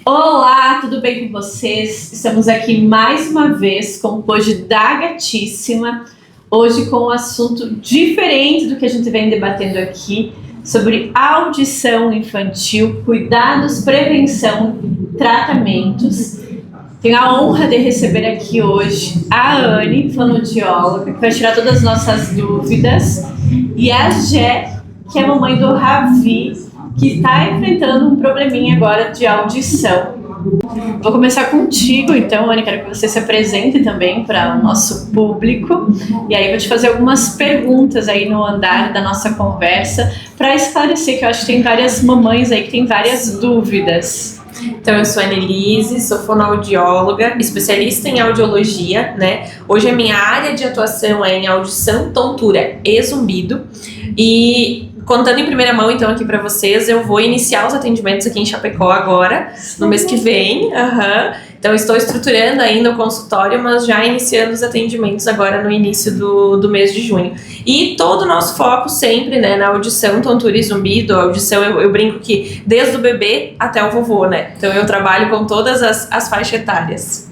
Olá, tudo bem com vocês? Estamos aqui mais uma vez com o Pod da Gatíssima, hoje com um assunto diferente do que a gente vem debatendo aqui, sobre audição infantil, cuidados, prevenção, tratamentos. Tenho a honra de receber aqui hoje a Anne, fonoaudióloga, que vai tirar todas as nossas dúvidas, e a Jé, que é a mamãe do Ravi, que está enfrentando um probleminha agora de audição. Vou começar contigo, então, Anne, quero que você se apresente também para o nosso público, e aí vou te fazer algumas perguntas aí no andar da nossa conversa, para esclarecer, que eu acho que tem várias mamães aí que têm várias dúvidas. Então, eu sou a Annelise, sou fonoaudióloga, especialista em audiologia, né? Hoje a minha área de atuação é em audição, tontura e zumbido. E contando em primeira mão, então, aqui para vocês, eu vou iniciar os atendimentos aqui em Chapecó agora, no mês que vem. Então, estou estruturando ainda o consultório, mas já iniciando os atendimentos agora no início do mês de junho. E todo o nosso foco sempre, né, na audição, tontura e zumbido. A audição, eu brinco que desde o bebê até o vovô, né? Então, eu trabalho com todas as faixas etárias.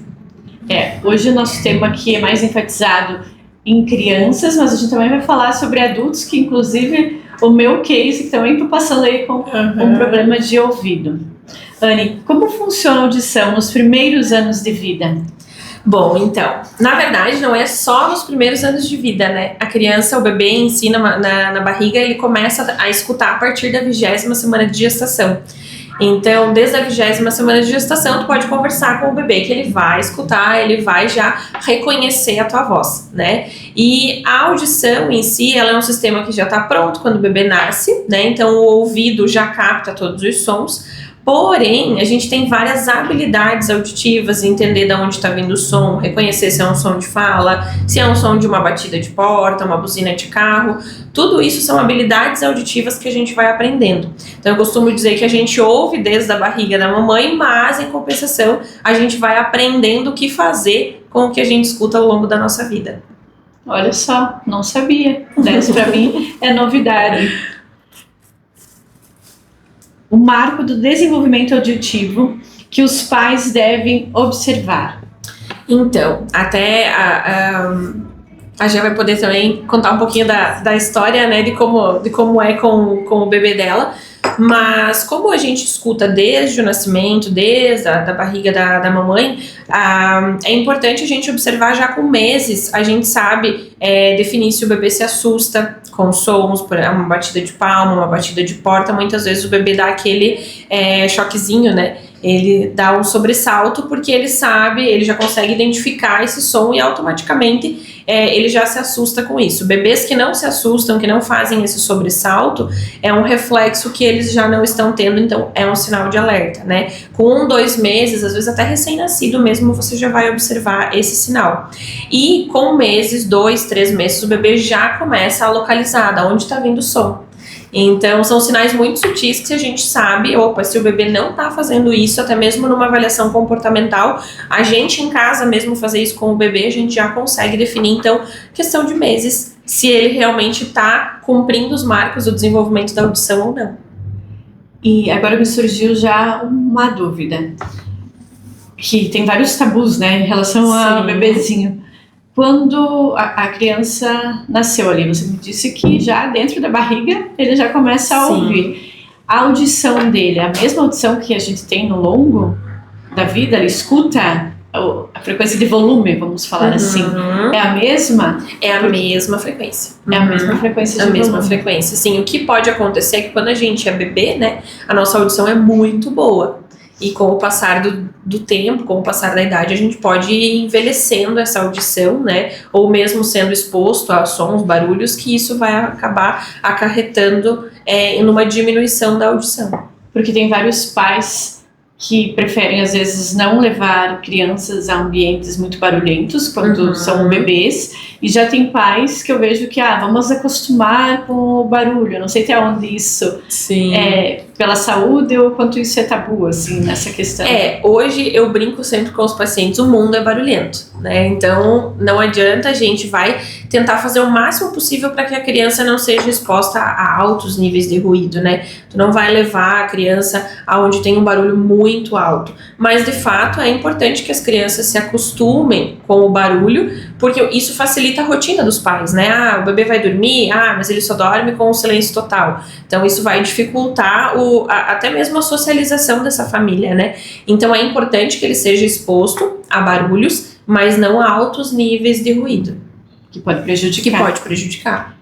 Hoje o nosso tema aqui é mais enfatizado em crianças, mas a gente também vai falar sobre adultos, que inclusive o meu case, que também estou passando aí com um problema de ouvido. Anne, como funciona a audição nos primeiros anos de vida? Bom, então, na verdade não é só nos primeiros anos de vida, né? A criança, o bebê em si, na barriga, ele começa a escutar a partir da 20ª semana de gestação. Então, desde a 20ª semana de gestação, tu pode conversar com o bebê, que ele vai escutar, ele vai já reconhecer a tua voz, né? E a audição em si, ela é um sistema que já está pronto quando o bebê nasce, né? Então, o ouvido já capta todos os sons. Porém, a gente tem várias habilidades auditivas, entender de onde está vindo o som, reconhecer se é um som de fala, se é um som de uma batida de porta, uma buzina de carro. Tudo isso são habilidades auditivas que a gente vai aprendendo. Então, eu costumo dizer que a gente ouve desde a barriga da mamãe, mas, em compensação, a gente vai aprendendo o que fazer com o que a gente escuta ao longo da nossa vida. Olha só, não sabia. Isso para mim é novidade. O marco do desenvolvimento auditivo que os pais devem observar. Então, até a Gê vai poder também contar um pouquinho da história, né, de como é com o bebê dela. Mas como a gente escuta desde o nascimento, desde a barriga da mamãe, é importante a gente observar já com meses. A gente sabe definir se o bebê se assusta com sons, por uma batida de palma, uma batida de porta. Muitas vezes o bebê dá aquele choquezinho, né? Ele dá um sobressalto porque ele sabe, ele já consegue identificar esse som e automaticamente ele já se assusta com isso. Bebês que não se assustam, que não fazem esse sobressalto, é um reflexo que eles já não estão tendo, então é um sinal de alerta, né? Com 1, 2 meses, às vezes até recém-nascido mesmo, você já vai observar esse sinal. E com meses, 2, 3 meses, o bebê já começa a localizar de onde está vindo o som. Então, são sinais muito sutis que a gente sabe, se o bebê não está fazendo isso, até mesmo numa avaliação comportamental, a gente em casa mesmo fazer isso com o bebê, a gente já consegue definir, então, questão de meses, se ele realmente está cumprindo os marcos do desenvolvimento da audição ou não. E agora me surgiu já uma dúvida, que tem vários tabus, né, em relação ao bebezinho. Quando a criança nasceu ali, você me disse que já dentro da barriga ele já começa a ouvir. A audição dele é a mesma audição que a gente tem no longo da vida? Ele escuta a frequência de volume, vamos falar assim. É a mesma? É a mesma frequência. É a mesma frequência de volume. É a mesma frequência, sim. O que pode acontecer é que quando a gente é bebê, né, a nossa audição é muito boa. E com o passar do tempo, com o passar da idade, a gente pode ir envelhecendo essa audição, né? Ou mesmo sendo exposto a sons, barulhos, que isso vai acabar acarretando em uma diminuição da audição. Porque tem vários pais que preferem, às vezes, não levar crianças a ambientes muito barulhentos quando são bebês, E já tem pais que eu vejo que, vamos acostumar com o barulho. Eu não sei até onde isso é pela saúde ou quanto isso é tabu, assim, nessa questão. Hoje eu brinco sempre com os pacientes, o mundo é barulhento, né? Então não adianta, a gente vai tentar fazer o máximo possível para que a criança não seja exposta a altos níveis de ruído, né? Tu não vai levar a criança aonde tem um barulho muito alto, mas de fato é importante que as crianças se acostumem com o barulho, porque isso facilita a rotina dos pais, né? O bebê vai dormir, mas ele só dorme com o silêncio total. Então isso vai dificultar até mesmo a socialização dessa família, né? Então é importante que ele seja exposto a barulhos, mas não a altos níveis de ruído. Que pode prejudicar.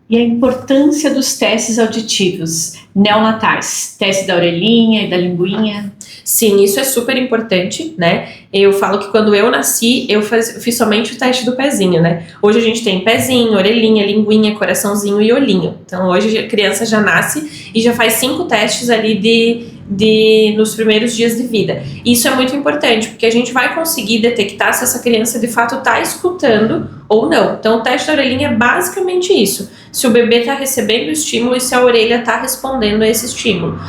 E a importância dos testes auditivos neonatais, teste da orelhinha e da linguinha. Sim, isso é super importante, né? Eu falo que quando eu nasci, eu fiz somente o teste do pezinho, né? Hoje a gente tem pezinho, orelhinha, linguinha, coraçãozinho e olhinho. Então hoje a criança já nasce e já faz 5 testes ali nos primeiros dias de vida. Isso é muito importante, porque a gente vai conseguir detectar se essa criança de fato está escutando ou não. Então o teste da orelhinha é basicamente isso. Se o bebê está recebendo o estímulo e se a orelha está respondendo a esse estímulo.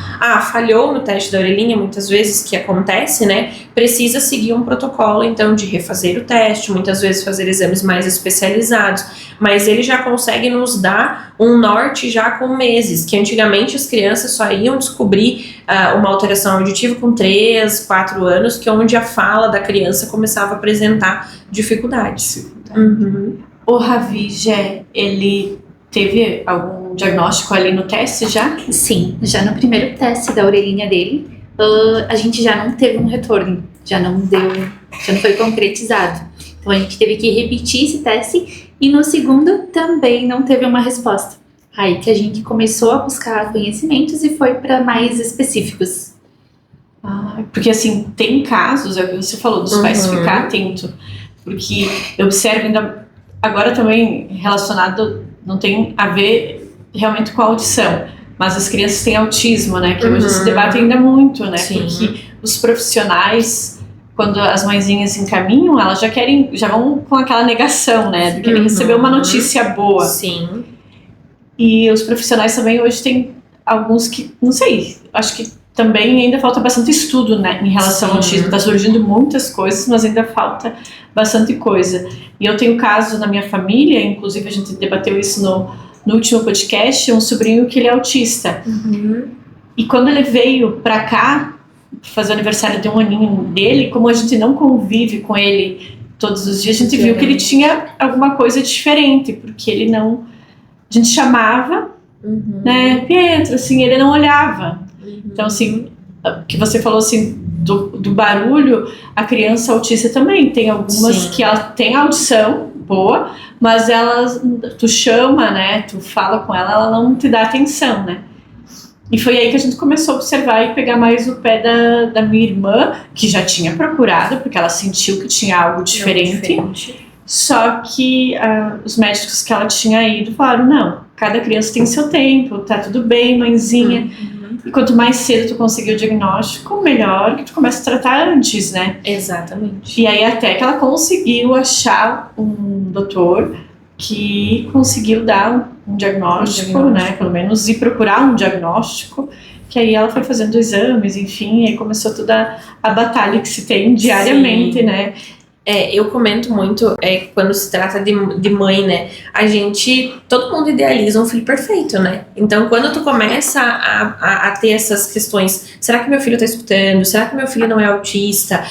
Falhou no teste da orelhinha, muitas vezes que acontece, né? Precisa seguir um protocolo, então, de refazer o teste, muitas vezes fazer exames mais especializados, mas ele já consegue nos dar um norte já com meses, que antigamente as crianças só iam descobrir uma alteração auditiva com 3, 4 anos, que é onde a fala da criança começava a apresentar dificuldades. O Ravi, ele teve algum diagnóstico ali no teste já? Sim, já no primeiro teste da orelhinha dele, a gente já não teve um retorno, já não foi concretizado. Então a gente teve que repetir esse teste e no segundo também não teve uma resposta. Aí que a gente começou a buscar conhecimentos e foi para mais específicos. Porque assim, tem casos, é o que você falou, dos pais ficar atento, porque eu observo ainda agora também relacionado, não tem a ver realmente com a audição, mas as crianças têm autismo, né, que hoje se debate ainda muito, né, porque os profissionais, quando as mãezinhas encaminham, elas já vão com aquela negação, né, de querer receber uma notícia boa. Sim. E os profissionais também hoje tem alguns que, não sei, acho que também ainda falta bastante estudo, né, em relação ao autismo. Está surgindo muitas coisas, mas ainda falta bastante coisa. E eu tenho casos na minha família, inclusive a gente debateu isso no último podcast, um sobrinho que ele é autista. E quando ele veio pra cá fazer o aniversário de 1 aninho dele, como a gente não convive com ele todos os dias, a gente viu que ele tinha alguma coisa diferente, porque ele não... A gente chamava, né, Pietro, assim, ele não olhava. Então, assim, que você falou assim do barulho, a criança autista também tem algumas que ela tem audição boa, mas tu chama, né, tu fala com ela não te dá atenção, né? E foi aí que a gente começou a observar e pegar mais o pé da minha irmã, que já tinha procurado, porque ela sentiu que tinha algo diferente. Só que os médicos que ela tinha ido falaram, não, cada criança tem seu tempo, tá tudo bem, mãezinha. E quanto mais cedo tu conseguir o diagnóstico, melhor que tu comece a tratar antes, né? Exatamente. E aí até que ela conseguiu achar um doutor que conseguiu dar um diagnóstico, né? Pelo menos ir procurar um diagnóstico, que aí ela foi fazendo exames, enfim, e aí começou toda a batalha que se tem diariamente, né? Eu comento muito quando se trata de mãe, né? Todo mundo idealiza um filho perfeito, né? Então, quando tu começa a ter essas questões, será que meu filho tá escutando? Será que meu filho não é autista?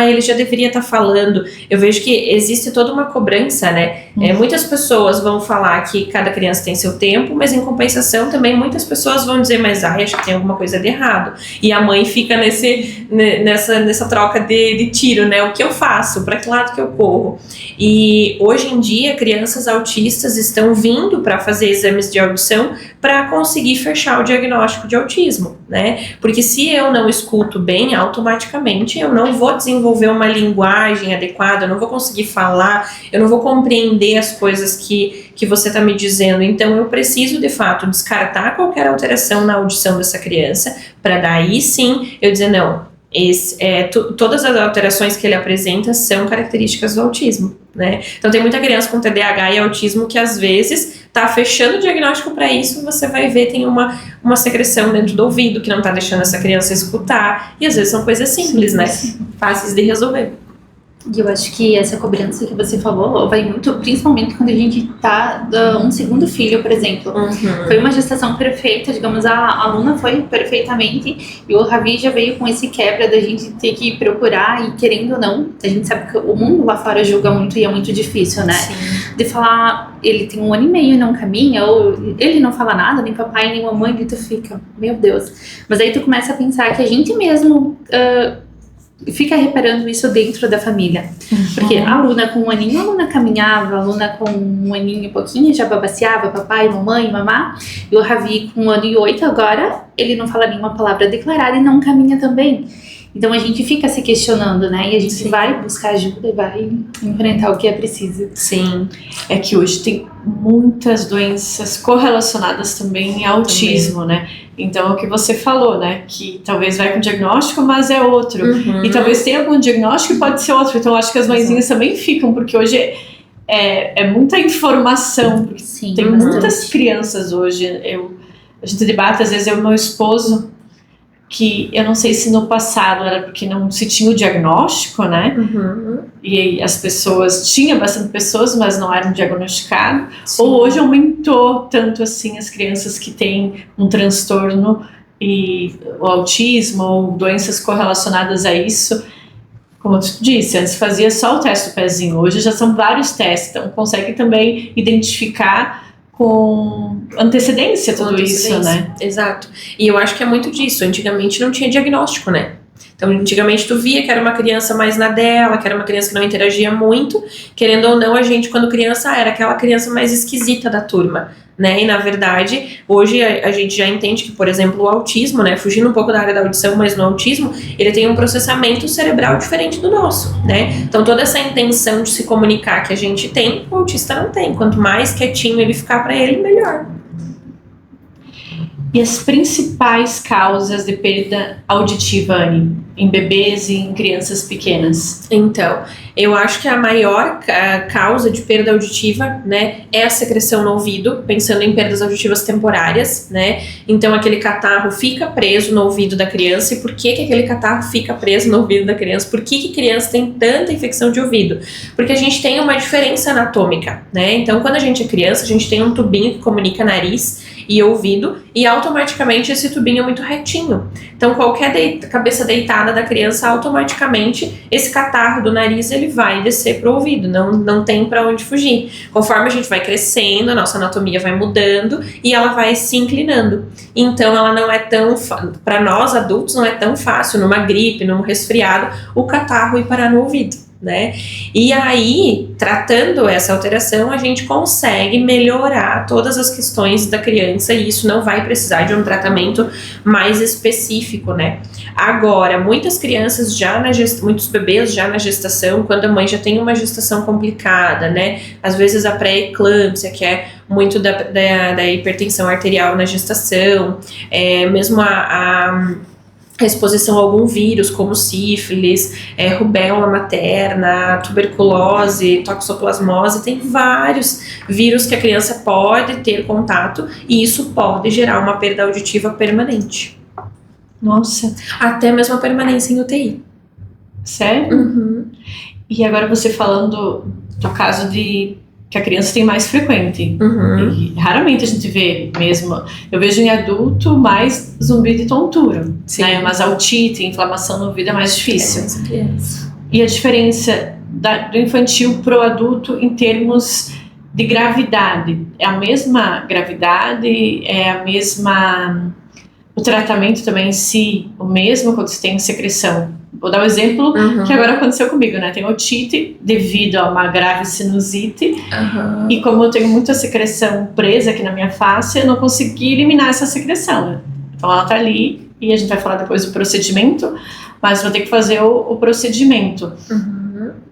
Ele já deveria estar falando. Eu vejo que existe toda uma cobrança, né? Muitas pessoas vão falar que cada criança tem seu tempo, mas em compensação também muitas pessoas vão dizer, mas acho que tem alguma coisa de errado. E a mãe fica nessa troca de tiro, né? O que eu faço? Pra que lado que eu corro? E hoje em dia crianças autistas estão vindo para fazer exames de audição para conseguir fechar o diagnóstico de autismo, né? Porque se eu não escuto bem, automaticamente eu não vou desenvolver uma linguagem adequada, eu não vou conseguir falar, eu não vou compreender as coisas que você está me dizendo. Então eu preciso de fato descartar qualquer alteração na audição dessa criança para daí sim eu dizer não. Todas as alterações que ele apresenta são características do autismo. né? Então tem muita criança com TDAH e autismo que às vezes tá fechando o diagnóstico para isso, você vai ver tem uma secreção dentro do ouvido que não tá deixando essa criança escutar, e às vezes são coisas simples, né? Fáceis de resolver. E eu acho que essa cobrança que você falou vai muito, principalmente quando a gente tá um segundo filho, por exemplo. Foi uma gestação perfeita, digamos, a aluna foi perfeitamente, e o Ravi já veio com esse quebra da gente ter que procurar, e querendo ou não, a gente sabe que o mundo lá fora julga muito e é muito difícil, né? Sim. De falar, ele tem 1 ano e meio e não caminha, ou ele não fala nada, nem papai, nem mamãe, e tu fica, meu Deus. Mas aí tu começa a pensar que a gente mesmo fica reparando isso dentro da família. Porque a aluna com 1 aninho, a aluna caminhava, a aluna com 1 aninho e pouquinho já babaciava papai, mamãe, mamá. E o Ravi com 1 ano e 8 agora, ele não fala nenhuma palavra declarada e não caminha também. Então a gente fica se questionando, né? E a gente vai buscar ajuda e vai enfrentar o que é preciso. Sim. É que hoje tem muitas doenças correlacionadas também ao autismo, né? Então é o que você falou, né? Que talvez vai com diagnóstico, mas é outro. E talvez tenha algum diagnóstico e pode ser outro. Então eu acho que as mãezinhas também ficam, porque hoje é muita informação. Sim, Tem muitas crianças hoje. A gente debate, às vezes, eu e meu esposo, que eu não sei se no passado era porque não se tinha o diagnóstico, né? E as pessoas, tinha bastante pessoas, mas não eram diagnosticadas. Ou hoje aumentou tanto assim as crianças que têm um transtorno e o autismo ou doenças correlacionadas a isso. Como tu disse, antes fazia só o teste do pezinho, hoje já são vários testes, então consegue também identificar com antecedência tudo isso, né? Exato. E eu acho que é muito disso. Antigamente não tinha diagnóstico, né? Então, antigamente tu via que era uma criança mais na dela, que era uma criança que não interagia muito. Querendo ou não, a gente, quando criança, era aquela criança mais esquisita da turma, né? E, na verdade, hoje a gente já entende que, por exemplo, o autismo, né? Fugindo um pouco da área da audição, mas no autismo, ele tem um processamento cerebral diferente do nosso, né? Então, toda essa intenção de se comunicar que a gente tem, o autista não tem. Quanto mais quietinho ele ficar para ele, melhor. E as principais causas de perda auditiva, Anne, em bebês e em crianças pequenas? Então, eu acho que a maior causa de perda auditiva, né, é a secreção no ouvido, pensando em perdas auditivas temporárias, né? Então, aquele catarro fica preso no ouvido da criança. E por que aquele catarro fica preso no ouvido da criança? Por que criança tem tanta infecção de ouvido? Porque a gente tem uma diferença anatômica, né? Então, quando a gente é criança, a gente tem um tubinho que comunica nariz e ouvido, e automaticamente esse tubinho é muito retinho. Então, qualquer cabeça deitada da criança, automaticamente esse catarro do nariz ele vai descer pro ouvido, não tem para onde fugir. Conforme a gente vai crescendo, a nossa anatomia vai mudando e ela vai se inclinando. Então, ela não é tão, para nós adultos, não é tão fácil numa gripe, num resfriado, o catarro ir parar no ouvido, né? E aí, tratando essa alteração, a gente consegue melhorar todas as questões da criança, e isso não vai precisar de um tratamento mais específico, né? Agora, muitas crianças muitos bebês já na gestação, quando a mãe já tem uma gestação complicada, né? Às vezes a pré-eclâmpsia, que é muito da hipertensão arterial na gestação, mesmo a exposição a algum vírus, como sífilis, rubéola materna, tuberculose, toxoplasmose, tem vários vírus que a criança pode ter contato e isso pode gerar uma perda auditiva permanente. Nossa. Até mesmo a permanência em UTI. Sério? E agora você falando do caso de que a criança tem mais frequente. E raramente a gente vê mesmo. Eu vejo em adulto mais zumbido de tontura, né? Mas a otite, inflamação no ouvido é mais difícil. E a diferença do infantil pro adulto em termos de gravidade? É a mesma gravidade? É a mesma... O tratamento também em si, o mesmo quando você tem secreção? Vou dar um exemplo que agora aconteceu comigo, né? Tenho otite devido a uma grave sinusite e como eu tenho muita secreção presa aqui na minha face, eu não consegui eliminar essa secreção, né? Então ela tá ali e a gente vai falar depois do procedimento, mas vou ter que fazer o procedimento.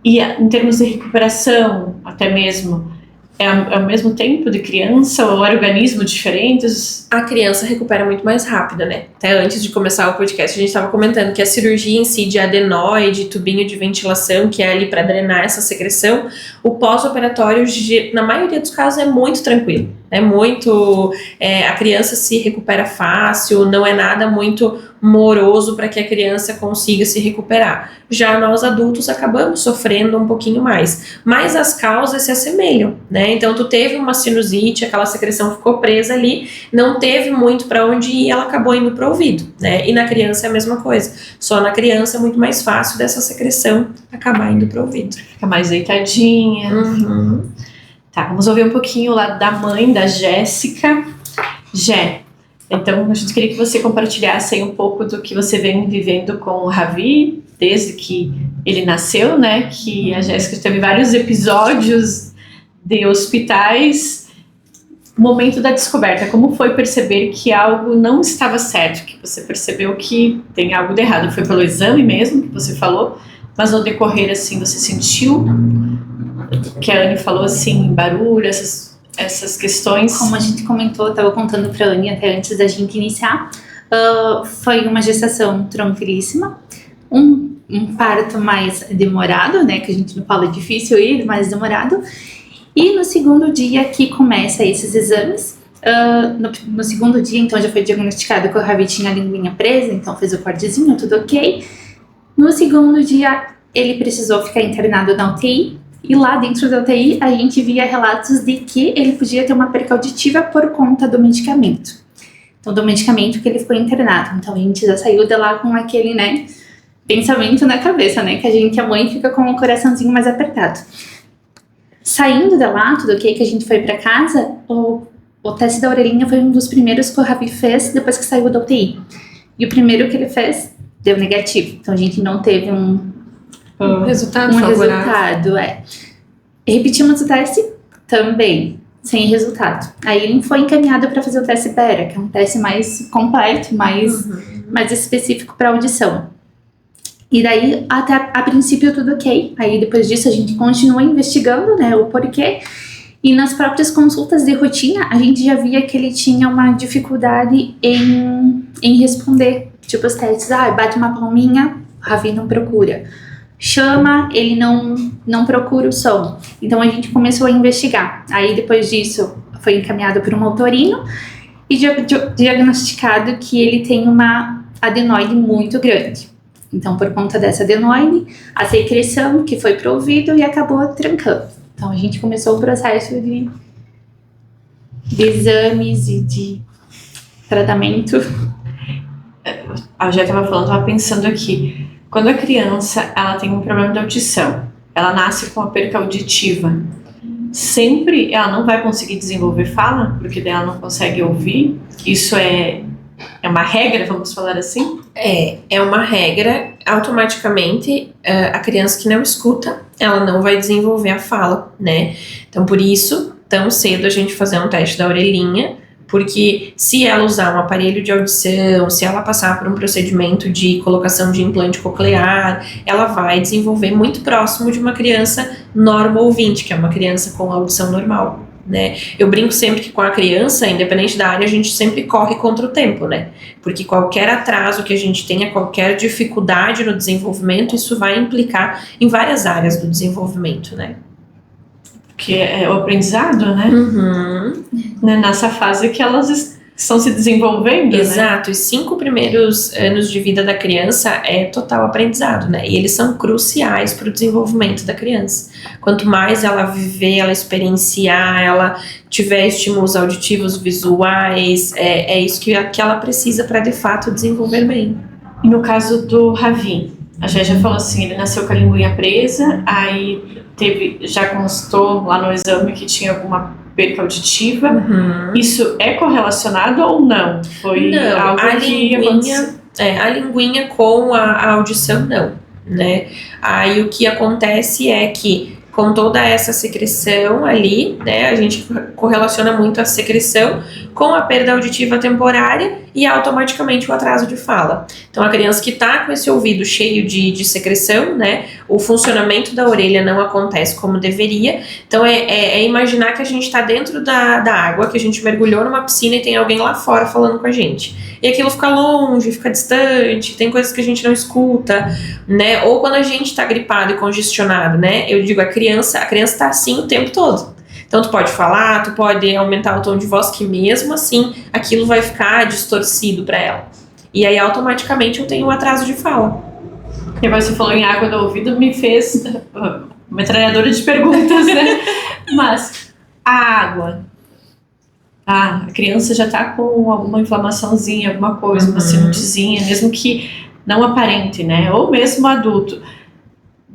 E em termos de recuperação, até mesmo, é o mesmo tempo de criança ou organismos diferentes? A criança recupera muito mais rápido, né? Até antes de começar o podcast, a gente estava comentando que a cirurgia em si de adenoide, tubinho de ventilação, que é ali para drenar essa secreção, o pós-operatório, na maioria dos casos, é muito tranquilo. É muito. A criança se recupera fácil, não é nada muito moroso para que a criança consiga se recuperar. Já nós adultos acabamos sofrendo um pouquinho mais, mas as causas se assemelham, né? Então tu teve uma sinusite, aquela secreção ficou presa ali, não teve muito para onde ir, ela acabou indo para o ouvido, né? E na criança é a mesma coisa, só na criança é muito mais fácil dessa secreção acabar indo para o ouvido. Fica mais deitadinha. Uhum. Tá, vamos ouvir um pouquinho lá da mãe, da Jéssica. Jé, então a gente queria que você compartilhasse aí um pouco do que você vem vivendo com o Ravi, desde que ele nasceu, né? Que a Jéssica teve vários episódios de hospitais. Momento da descoberta, como foi perceber que algo não estava certo, que você percebeu que tem algo de errado? Foi pelo exame mesmo que você falou, mas no decorrer assim você sentiu que a Anne falou assim, barulho, essas questões? Como a gente comentou, eu estava contando para a Anne até antes da gente iniciar, foi uma gestação tranquilíssima, um parto mais demorado, né, que a gente não fala difícil ir, mais demorado, e no segundo dia que começa esses exames, no segundo dia, então, já foi diagnosticado que o Ravi tinha a linguinha presa, então fez o cortezinho, tudo ok. No segundo dia, ele precisou ficar internado na UTI, e lá dentro da UTI, a gente via relatos de que ele podia ter uma perca auditiva por conta do medicamento. Então, do medicamento que ele ficou internado. Então, a gente já saiu de lá com aquele, né, pensamento na cabeça, né, que a mãe fica com o coraçãozinho mais apertado. Saindo de lá, tudo ok, que a gente foi pra casa, o teste da orelhinha foi um dos primeiros que o Ravi fez depois que saiu da UTI. E o primeiro que ele fez deu negativo. Então, a gente não teve um Resultado favorável. Resultado, Repetimos o teste também, sem resultado. Aí ele foi encaminhado para fazer o teste BERA, que é um teste mais completo, mais específico para audição. E daí, até a princípio, tudo ok. Aí depois disso a gente continua investigando, né, o porquê. E nas próprias consultas de rotina, a gente já via que ele tinha uma dificuldade em responder. Tipo os testes, bate uma palminha, Ravi não procura. Chama, ele não procura o som. Então a gente começou a investigar. Aí depois disso foi encaminhado para um otorrino e diagnosticado que ele tem uma adenoide muito grande. Então por conta dessa adenoide, a secreção que foi pro ouvido e acabou trancando. Então a gente começou o processo de exames e de tratamento. A Jé estava pensando aqui. Quando a criança ela tem um problema de audição, ela nasce com a perca auditiva, sempre ela não vai conseguir desenvolver fala, porque daí ela não consegue ouvir. Isso é uma regra, vamos falar assim? É uma regra. Automaticamente, a criança que não escuta, ela não vai desenvolver a fala, né? Então, por isso, tão cedo a gente fazer um teste da orelhinha, porque se ela usar um aparelho de audição, se ela passar por um procedimento de colocação de implante coclear, ela vai desenvolver muito próximo de uma criança normo-ouvinte, que é uma criança com audição normal, né? Eu brinco sempre que com a criança, independente da área, a gente sempre corre contra o tempo, né? Porque qualquer atraso que a gente tenha, qualquer dificuldade no desenvolvimento, isso vai implicar em várias áreas do desenvolvimento, né? Que é o aprendizado, né? Nessa fase que elas estão se desenvolvendo, Exato, né? Os 5 primeiros anos de vida da criança é total aprendizado, né? E eles são cruciais para o desenvolvimento da criança. Quanto mais ela viver, ela experienciar, ela tiver estímulos auditivos, visuais, é isso que ela precisa para de fato desenvolver bem. E no caso do Ravi, a Jé já falou assim, ele nasceu com a linguinha presa, aí já constou lá no exame que tinha alguma perca auditiva. Isso é correlacionado ou não? Foi algo que aconteceu? A linguinha com a audição não, né? Aí o que acontece é que com toda essa secreção ali, né, a gente correlaciona muito a secreção com a perda auditiva temporária e automaticamente o atraso de fala. Então a criança que está com esse ouvido cheio de secreção, né, o funcionamento da orelha não acontece como deveria. Então é imaginar que a gente está dentro da água, que a gente mergulhou numa piscina e tem alguém lá fora falando com a gente. E aquilo fica longe, fica distante, tem coisas que a gente não escuta, né? Ou quando a gente está gripado e congestionado, né? Eu digo, a criança está assim o tempo todo. Então tu pode falar, tu pode aumentar o tom de voz, que mesmo assim aquilo vai ficar distorcido para ela. E aí automaticamente eu tenho um atraso de fala. E agora você falou em água no ouvido, me fez uma metralhadora de perguntas, né? Mas a água, a criança já tá com alguma inflamaçãozinha, alguma coisa, uma sinutezinha, mesmo que não aparente, né? Ou mesmo adulto.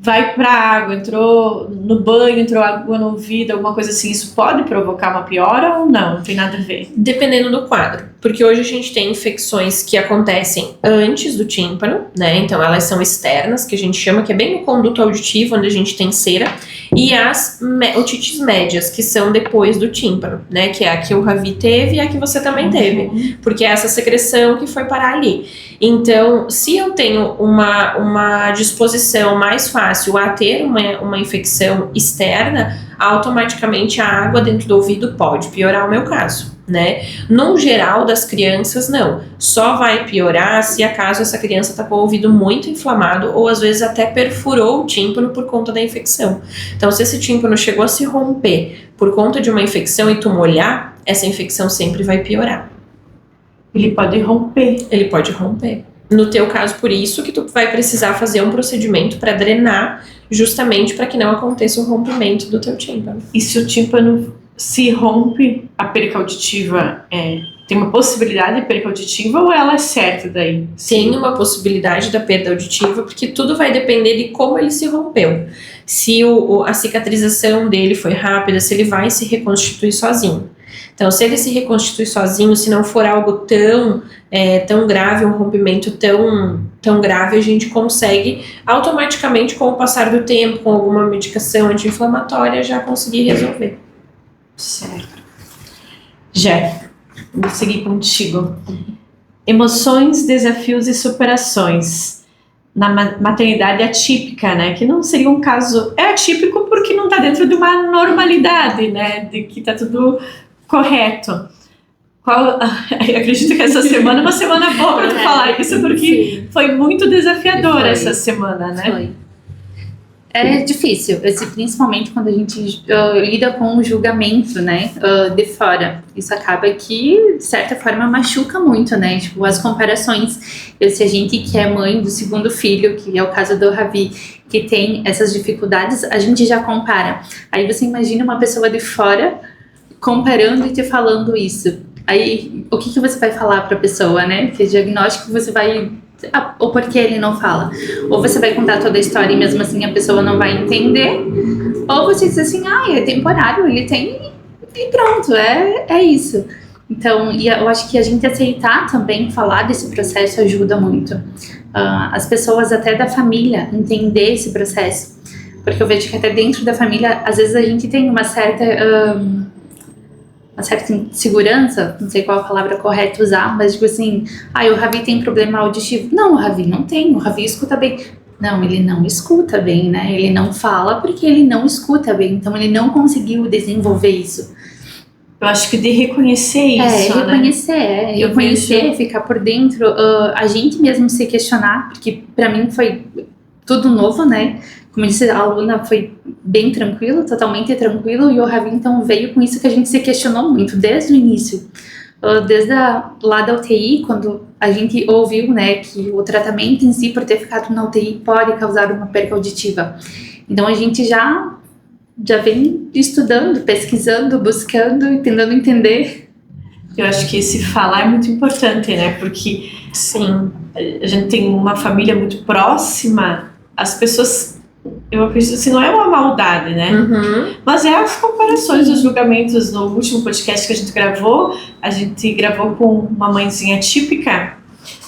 Vai pra água, entrou no banho, entrou água no ouvido, alguma coisa assim, isso pode provocar uma piora ou não? Não tem nada a ver? Dependendo do quadro, porque hoje a gente tem infecções que acontecem antes do tímpano, né, então elas são externas, que a gente chama, que é bem no conduto auditivo, onde a gente tem cera, e as otites médias, que são depois do tímpano, né, que é a que o Ravi teve e a que você também teve, porque é essa secreção que foi parar ali. Então, se eu tenho uma disposição mais fácil a ter uma infecção externa, automaticamente a água dentro do ouvido pode piorar o meu caso, né? No geral das crianças, não. Só vai piorar se acaso essa criança está com o ouvido muito inflamado ou às vezes até perfurou o tímpano por conta da infecção. Então, se esse tímpano chegou a se romper por conta de uma infecção e tu molhar, essa infecção sempre vai piorar. Ele pode romper. Ele pode romper. No teu caso, por isso que tu vai precisar fazer um procedimento para drenar, justamente para que não aconteça o rompimento do teu tímpano. E se o tímpano se rompe, a perca auditiva tem uma possibilidade de perca auditiva ou ela é certa daí? Tem uma possibilidade da perda auditiva, porque tudo vai depender de como ele se rompeu. Se a cicatrização dele foi rápida, se ele vai se reconstituir sozinho. Então, se ele se reconstitui sozinho, se não for algo tão grave, um rompimento tão grave, a gente consegue automaticamente, com o passar do tempo, com alguma medicação anti-inflamatória, já conseguir resolver. Certo. Jé, vou seguir contigo. Emoções, desafios e superações na maternidade atípica, né? Que não seria um caso... É atípico porque não está dentro de uma normalidade, né? De que está tudo correto. Eu acredito que essa semana é uma semana boa para falar isso, porque foi muito desafiadora essa semana, né? Foi. É difícil, principalmente quando a gente lida com o julgamento, né, de fora. Isso acaba que, de certa forma, machuca muito, né? Tipo, as comparações. Se a gente que é mãe do segundo filho, que é o caso do Ravi, que tem essas dificuldades, a gente já compara. Aí você imagina uma pessoa de fora comparando e te falando isso. Aí, o que você vai falar para a pessoa, né? Que diagnóstico você vai... Ou porque ele não fala. Ou você vai contar toda a história e mesmo assim a pessoa não vai entender. Ou você diz assim, é temporário, ele tem e pronto, é isso. Então, e eu acho que a gente aceitar também falar desse processo ajuda muito. As pessoas até da família entender esse processo. Porque eu vejo que até dentro da família, às vezes a gente tem uma certa insegurança, não sei qual a palavra correta usar, mas tipo assim, o Ravi tem problema auditivo. Não, o Ravi não tem, o Ravi escuta bem. Não, ele não escuta bem, né? Ele não fala porque ele não escuta bem, então ele não conseguiu desenvolver isso. Eu acho que de reconhecer isso, reconhecer, ficar por dentro, a gente mesmo se questionar, porque pra mim foi tudo novo, né? Como eu disse, a aluna foi bem tranquilo, totalmente tranquilo, e o Ravi então veio com isso que a gente se questionou muito desde o início. Desde lá da UTI, quando a gente ouviu, né, que o tratamento em si, por ter ficado na UTI, pode causar uma perca auditiva. Então a gente já vem estudando, pesquisando, buscando e tentando entender. Eu acho que esse falar é muito importante, né? Porque, sim, a gente tem uma família muito próxima, as pessoas... Eu acredito assim, não é uma maldade, né? Mas é as comparações, os julgamentos. No último podcast que a gente gravou com uma mãezinha típica,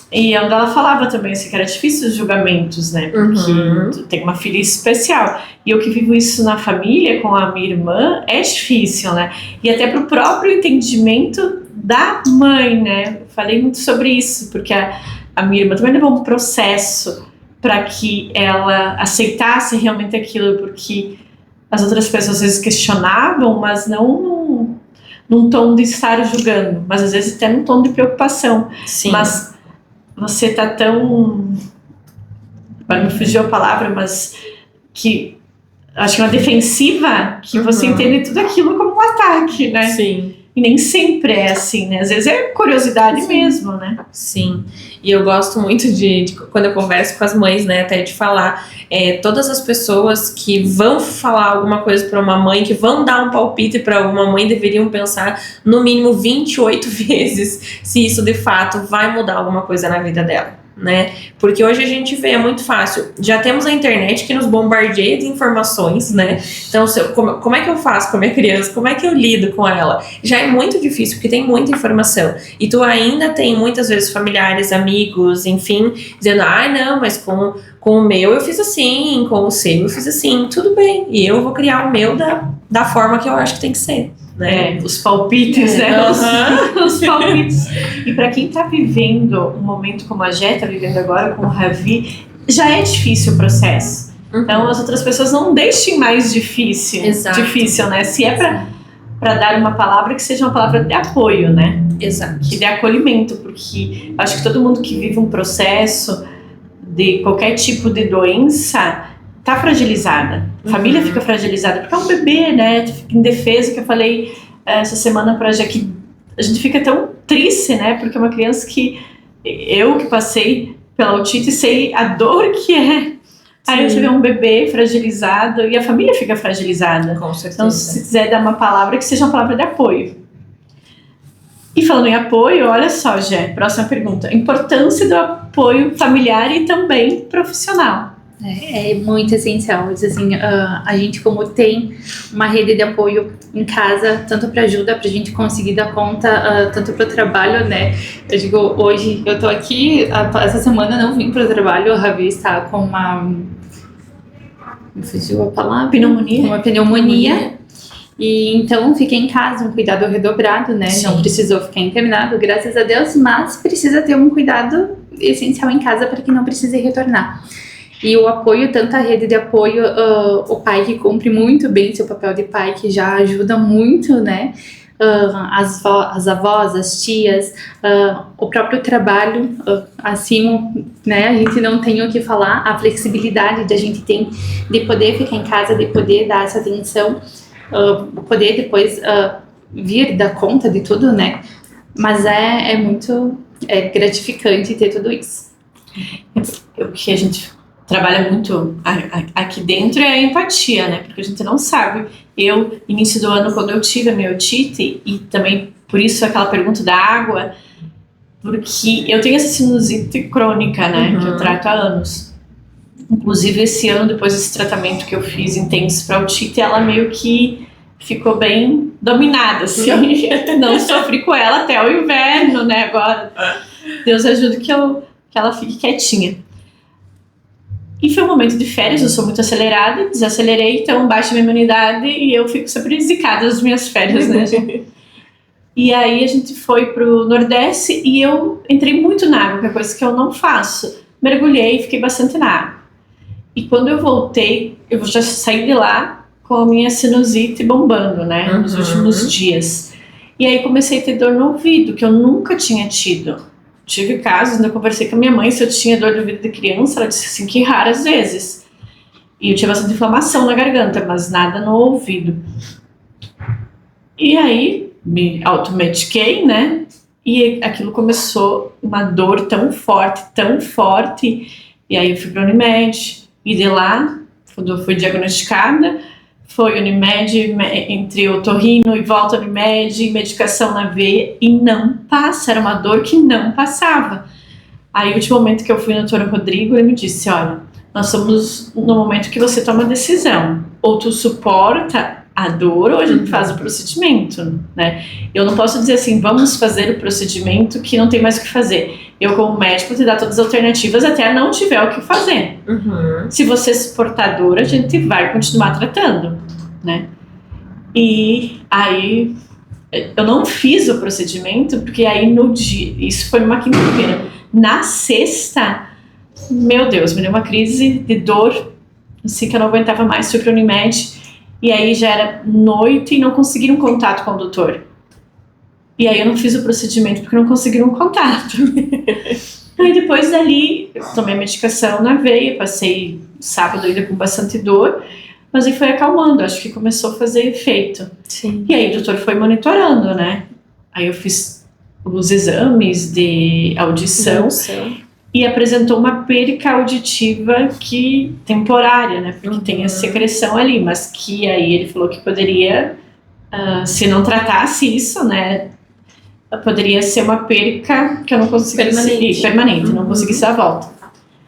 e onde ela falava também assim, que era difícil os julgamentos, né? Porque tu tem uma filha especial. E eu que vivo isso na família, com a minha irmã, é difícil, né? E até pro próprio entendimento da mãe, né? Eu falei muito sobre isso, porque a minha irmã também levou um processo para que ela aceitasse realmente aquilo, porque as outras pessoas às vezes questionavam, mas não num tom de estar julgando, mas às vezes até num tom de preocupação. Sim. Mas você tá tão... Agora me fugiu a palavra, mas que... Acho que uma defensiva, que você entende tudo aquilo como um ataque, né? Sim. E nem sempre é assim, né? Às vezes é curiosidade mesmo, né? Sim, e eu gosto muito de quando eu converso com as mães, né, até de falar, todas as pessoas que vão falar alguma coisa para uma mãe, que vão dar um palpite para uma mãe, deveriam pensar no mínimo 28 vezes se isso de fato vai mudar alguma coisa na vida dela, né? Porque hoje a gente vê, é muito fácil, já temos a internet que nos bombardeia de informações, né? Então, como é que eu faço com a minha criança? Como é que eu lido com ela? Já é muito difícil, porque tem muita informação. E tu ainda tem, muitas vezes, familiares, amigos, enfim, dizendo, não, mas com o meu eu fiz assim, com o seu eu fiz assim, tudo bem. E eu vou criar o meu da forma que eu acho que tem que ser. Né? Os palpites, né? Os palpites. E para quem tá vivendo um momento como a Jé tá vivendo agora com o Ravi, já é difícil o processo. Então as outras pessoas não deixem mais difícil, né? Se é para dar uma palavra, que seja uma palavra de apoio, né? Exato. Que dê acolhimento, porque acho que todo mundo que vive um processo de qualquer tipo de doença tá fragilizada. A família fica fragilizada, porque é um bebê, né? Tu fica indefeso, que eu falei essa semana pra Jé, que a gente fica tão triste, né? Porque é uma criança que eu que passei pela otite sei a dor que é. Aí você vê um bebê fragilizado e a família fica fragilizada. Com certeza. Então, se quiser dar uma palavra, que seja uma palavra de apoio. E falando em apoio, olha só, Jé, próxima pergunta. Importância do apoio familiar e também profissional. É muito essencial. Assim, a gente, como tem uma rede de apoio em casa, tanto para ajuda, para a gente conseguir dar conta, tanto para o trabalho, né? Eu digo, hoje eu tô aqui, essa semana não vim para o trabalho, o Ravi está com uma... Me fugiu a palavra? Pneumonia. Uma pneumonia. E então fiquei em casa, um cuidado redobrado, né? Sim. Não precisou ficar internado, graças a Deus, mas precisa ter um cuidado essencial em casa para que não precise retornar. E o apoio, tanto a rede de apoio, o pai que cumpre muito bem seu papel de pai, que já ajuda muito, né? As avós, as tias, o próprio trabalho, acima, né? A gente não tem o que falar, a flexibilidade que a gente tem de poder ficar em casa, de poder dar essa atenção, poder depois vir dar conta de tudo, né? Mas é muito gratificante ter tudo isso. O que a gente trabalha muito aqui dentro é a empatia, né? Porque a gente não sabe. Eu, início do ano, quando eu tive a minha otite, e também por isso aquela pergunta da água, porque eu tenho essa sinusite crônica, né? Que eu trato há anos. Inclusive, esse ano, depois desse tratamento que eu fiz intenso para otite, ela meio que ficou bem dominada, assim. Não sofri com ela até o inverno, né? Agora, Deus ajude que ela fique quietinha. E foi um momento de férias, eu sou muito acelerada, desacelerei, então baixa minha imunidade e eu fico sempre zicada das minhas férias, né, gente? E aí a gente foi pro Nordeste e eu entrei muito na água, que é coisa que eu não faço. Mergulhei e fiquei bastante na água. E quando eu voltei, eu já saí de lá com a minha sinusite bombando, né, nos últimos dias. E aí comecei a ter dor no ouvido, que eu nunca tinha tido. Tive casos, eu conversei com a minha mãe se eu tinha dor de ouvido de criança, ela disse assim que raras vezes. E eu tinha bastante inflamação na garganta, mas nada no ouvido. E aí, me automediquei, né? E aquilo começou uma dor tão forte, e aí eu fui pra Unimed, e de lá, quando eu fui diagnosticada, foi Unimed, entre otorrino e volta Unimed, medicação na veia, e não passa, era uma dor que não passava. Aí, o último momento que eu fui no Dr. Rodrigo, ele me disse, olha, nós estamos no momento que você toma a decisão, ou tu suporta a dor, ou a gente faz o procedimento, né? Eu não posso dizer assim, vamos fazer o procedimento que não tem mais o que fazer. Eu, como médico, te dar todas as alternativas até não tiver o que fazer. Se você suportar a dor, a gente vai continuar tratando, né? E aí eu não fiz o procedimento, porque aí no dia, isso foi numa quinta-feira, na sexta, meu Deus, me deu uma crise de dor, assim que eu não aguentava mais, fui pra Unimed, e aí já era noite e não conseguiram contato com o doutor. E aí eu não fiz o procedimento porque não conseguiram contato. Aí depois dali, eu tomei medicação na veia, passei sábado ainda com bastante dor, mas aí foi acalmando, acho que começou a fazer efeito. Sim. E aí o doutor foi monitorando, né? Aí eu fiz os exames de audição e apresentou uma perca auditiva que temporária, né? Porque tem a secreção ali, mas que aí ele falou que poderia, se não tratasse isso, né? Poderia ser uma perca que eu não conseguisse permanente, não conseguisse dar a volta.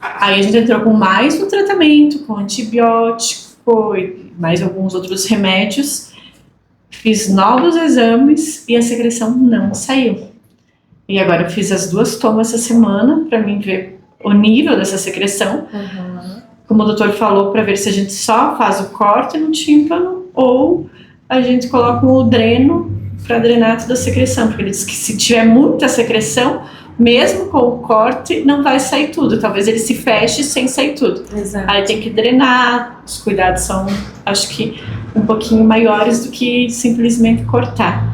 Aí a gente entrou com mais um tratamento, com antibiótico e mais alguns outros remédios. Fiz novos exames e a secreção não saiu. E agora eu fiz as 2 tomas essa semana para mim ver o nível dessa secreção. Como o doutor falou, para ver se a gente só faz o corte no tímpano ou a gente coloca o dreno para drenar toda a secreção, porque ele diz que se tiver muita secreção, mesmo com o corte, não vai sair tudo. Talvez ele se feche sem sair tudo. Exato. Aí tem que drenar, os cuidados são, acho que, um pouquinho maiores do que simplesmente cortar.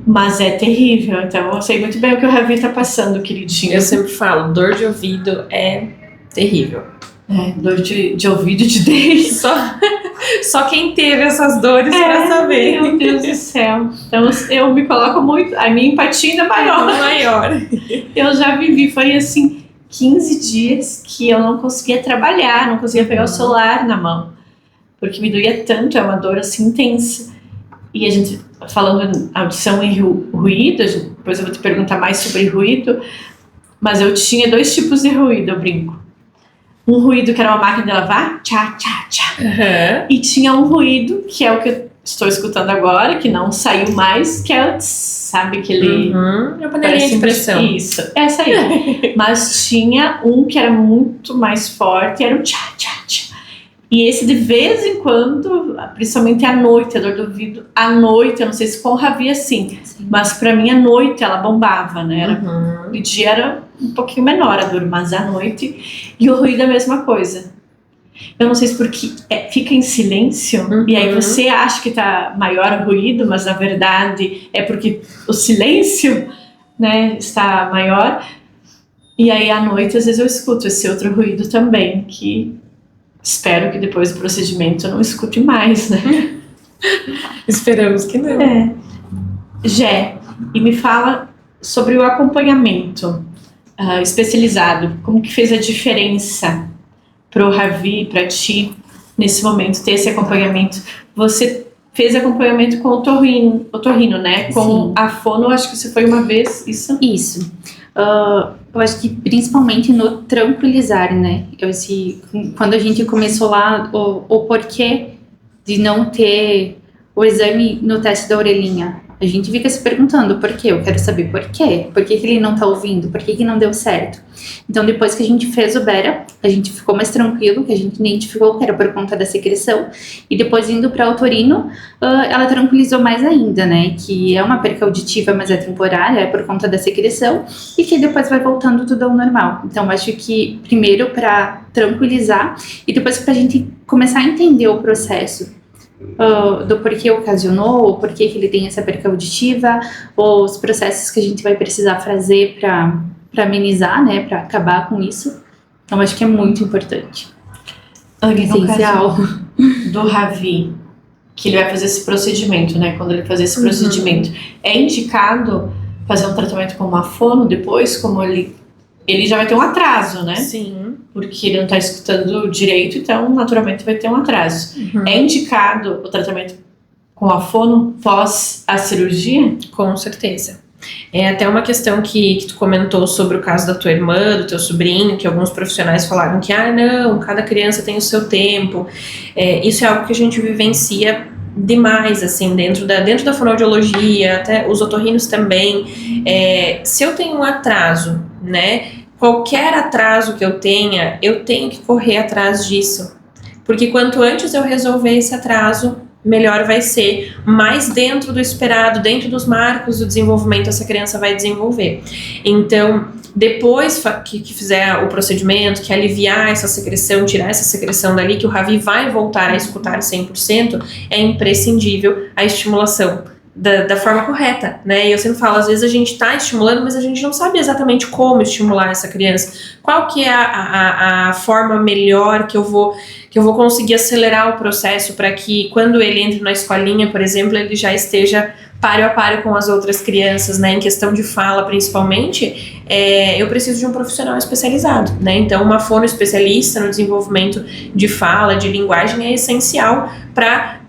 Mas é terrível, então eu sei muito bem o que o Ravi tá passando, queridinho. Eu sempre falo, dor de ouvido é terrível. Dor de ouvido e de dente. Só quem teve essas dores pra saber. Meu Deus do céu. Então eu me coloco muito, a minha empatia ainda é maior. Eu já vivi, foi assim, 15 dias que eu não conseguia trabalhar, não conseguia pegar o celular na mão, porque me doía tanto, é uma dor assim intensa. E a gente, falando audição e ruído, depois eu vou te perguntar mais sobre ruído, mas eu tinha 2 tipos de ruído, eu brinco. Um ruído que era uma máquina de lavar, tchá, tchá, tchá. E tinha um ruído, que é o que eu estou escutando agora, que não saiu mais, que é, sabe, aquele... É a panelinha de pressão. Isso, essa aí. Mas tinha um que era muito mais forte, era o tchá, tchá, tchá. E esse de vez em quando, principalmente à noite, a dor do ouvido, à noite, eu não sei se com o Ravi assim, mas pra mim à noite ela bombava, né? De dia era um pouquinho menor a dor, mas à noite, e o ruído é a mesma coisa. Eu não sei se porque fica em silêncio, e aí você acha que tá maior o ruído, mas na verdade é porque o silêncio, né, está maior. E aí à noite às vezes eu escuto esse outro ruído também, que espero que depois do procedimento eu não escute mais, né? Esperamos que não. Gé, e me fala sobre o acompanhamento especializado. Como que fez a diferença pro Ravi, para ti, nesse momento, ter esse acompanhamento? Você fez acompanhamento com o otorrino, né? Com a fono, acho que você foi uma vez, isso? Isso. Eu acho que principalmente no tranquilizar, né? Quando a gente começou lá, o porquê de não ter o exame no teste da orelhinha. A gente fica se perguntando por quê, eu quero saber por quê. Por que ele não tá ouvindo? Por que não deu certo? Então, depois que a gente fez o Bera, a gente ficou mais tranquilo, que a gente identificou que era por conta da secreção. E depois, indo para otorino, ela tranquilizou mais ainda, né? Que é uma perca auditiva, mas é temporária, é por conta da secreção. E que depois vai voltando tudo ao normal. Então, acho que primeiro para tranquilizar e depois pra gente começar a entender o processo. Do porquê ocasionou, o porquê que ele tem essa perca auditiva, os processos que a gente vai precisar fazer para amenizar, né, para acabar com isso. Então, acho que é muito importante. Essencial. Do Ravi, que ele vai fazer esse procedimento, né, quando ele fazer esse procedimento, é indicado fazer um tratamento com uma fono depois, como ele já vai ter um atraso, né? Sim. Porque ele não está escutando direito, então naturalmente vai ter um atraso. É indicado o tratamento com a fono pós a cirurgia? Com certeza. É até uma questão que tu comentou sobre o caso da tua irmã, do teu sobrinho, que alguns profissionais falaram que, não, cada criança tem o seu tempo. Isso é algo que a gente vivencia demais, assim, dentro da fonoaudiologia, até os otorrinos também. Se eu tenho um atraso, né, qualquer atraso que eu tenha, eu tenho que correr atrás disso. Porque quanto antes eu resolver esse atraso, melhor vai ser, mais dentro do esperado, dentro dos marcos do desenvolvimento essa criança vai desenvolver. Então, depois que fizer o procedimento, que aliviar essa secreção, tirar essa secreção dali, que o Ravi vai voltar a escutar 100%, é imprescindível a estimulação da forma correta, né? E eu sempre falo, às vezes a gente está estimulando, mas a gente não sabe exatamente como estimular essa criança. Qual que é a forma melhor que eu vou conseguir acelerar o processo para que quando ele entre na escolinha, por exemplo, ele já esteja páreo a páreo com as outras crianças, né? Em questão de fala, principalmente, eu preciso de um profissional especializado, né? Então, uma fonoespecialista no desenvolvimento de fala, de linguagem, é essencial para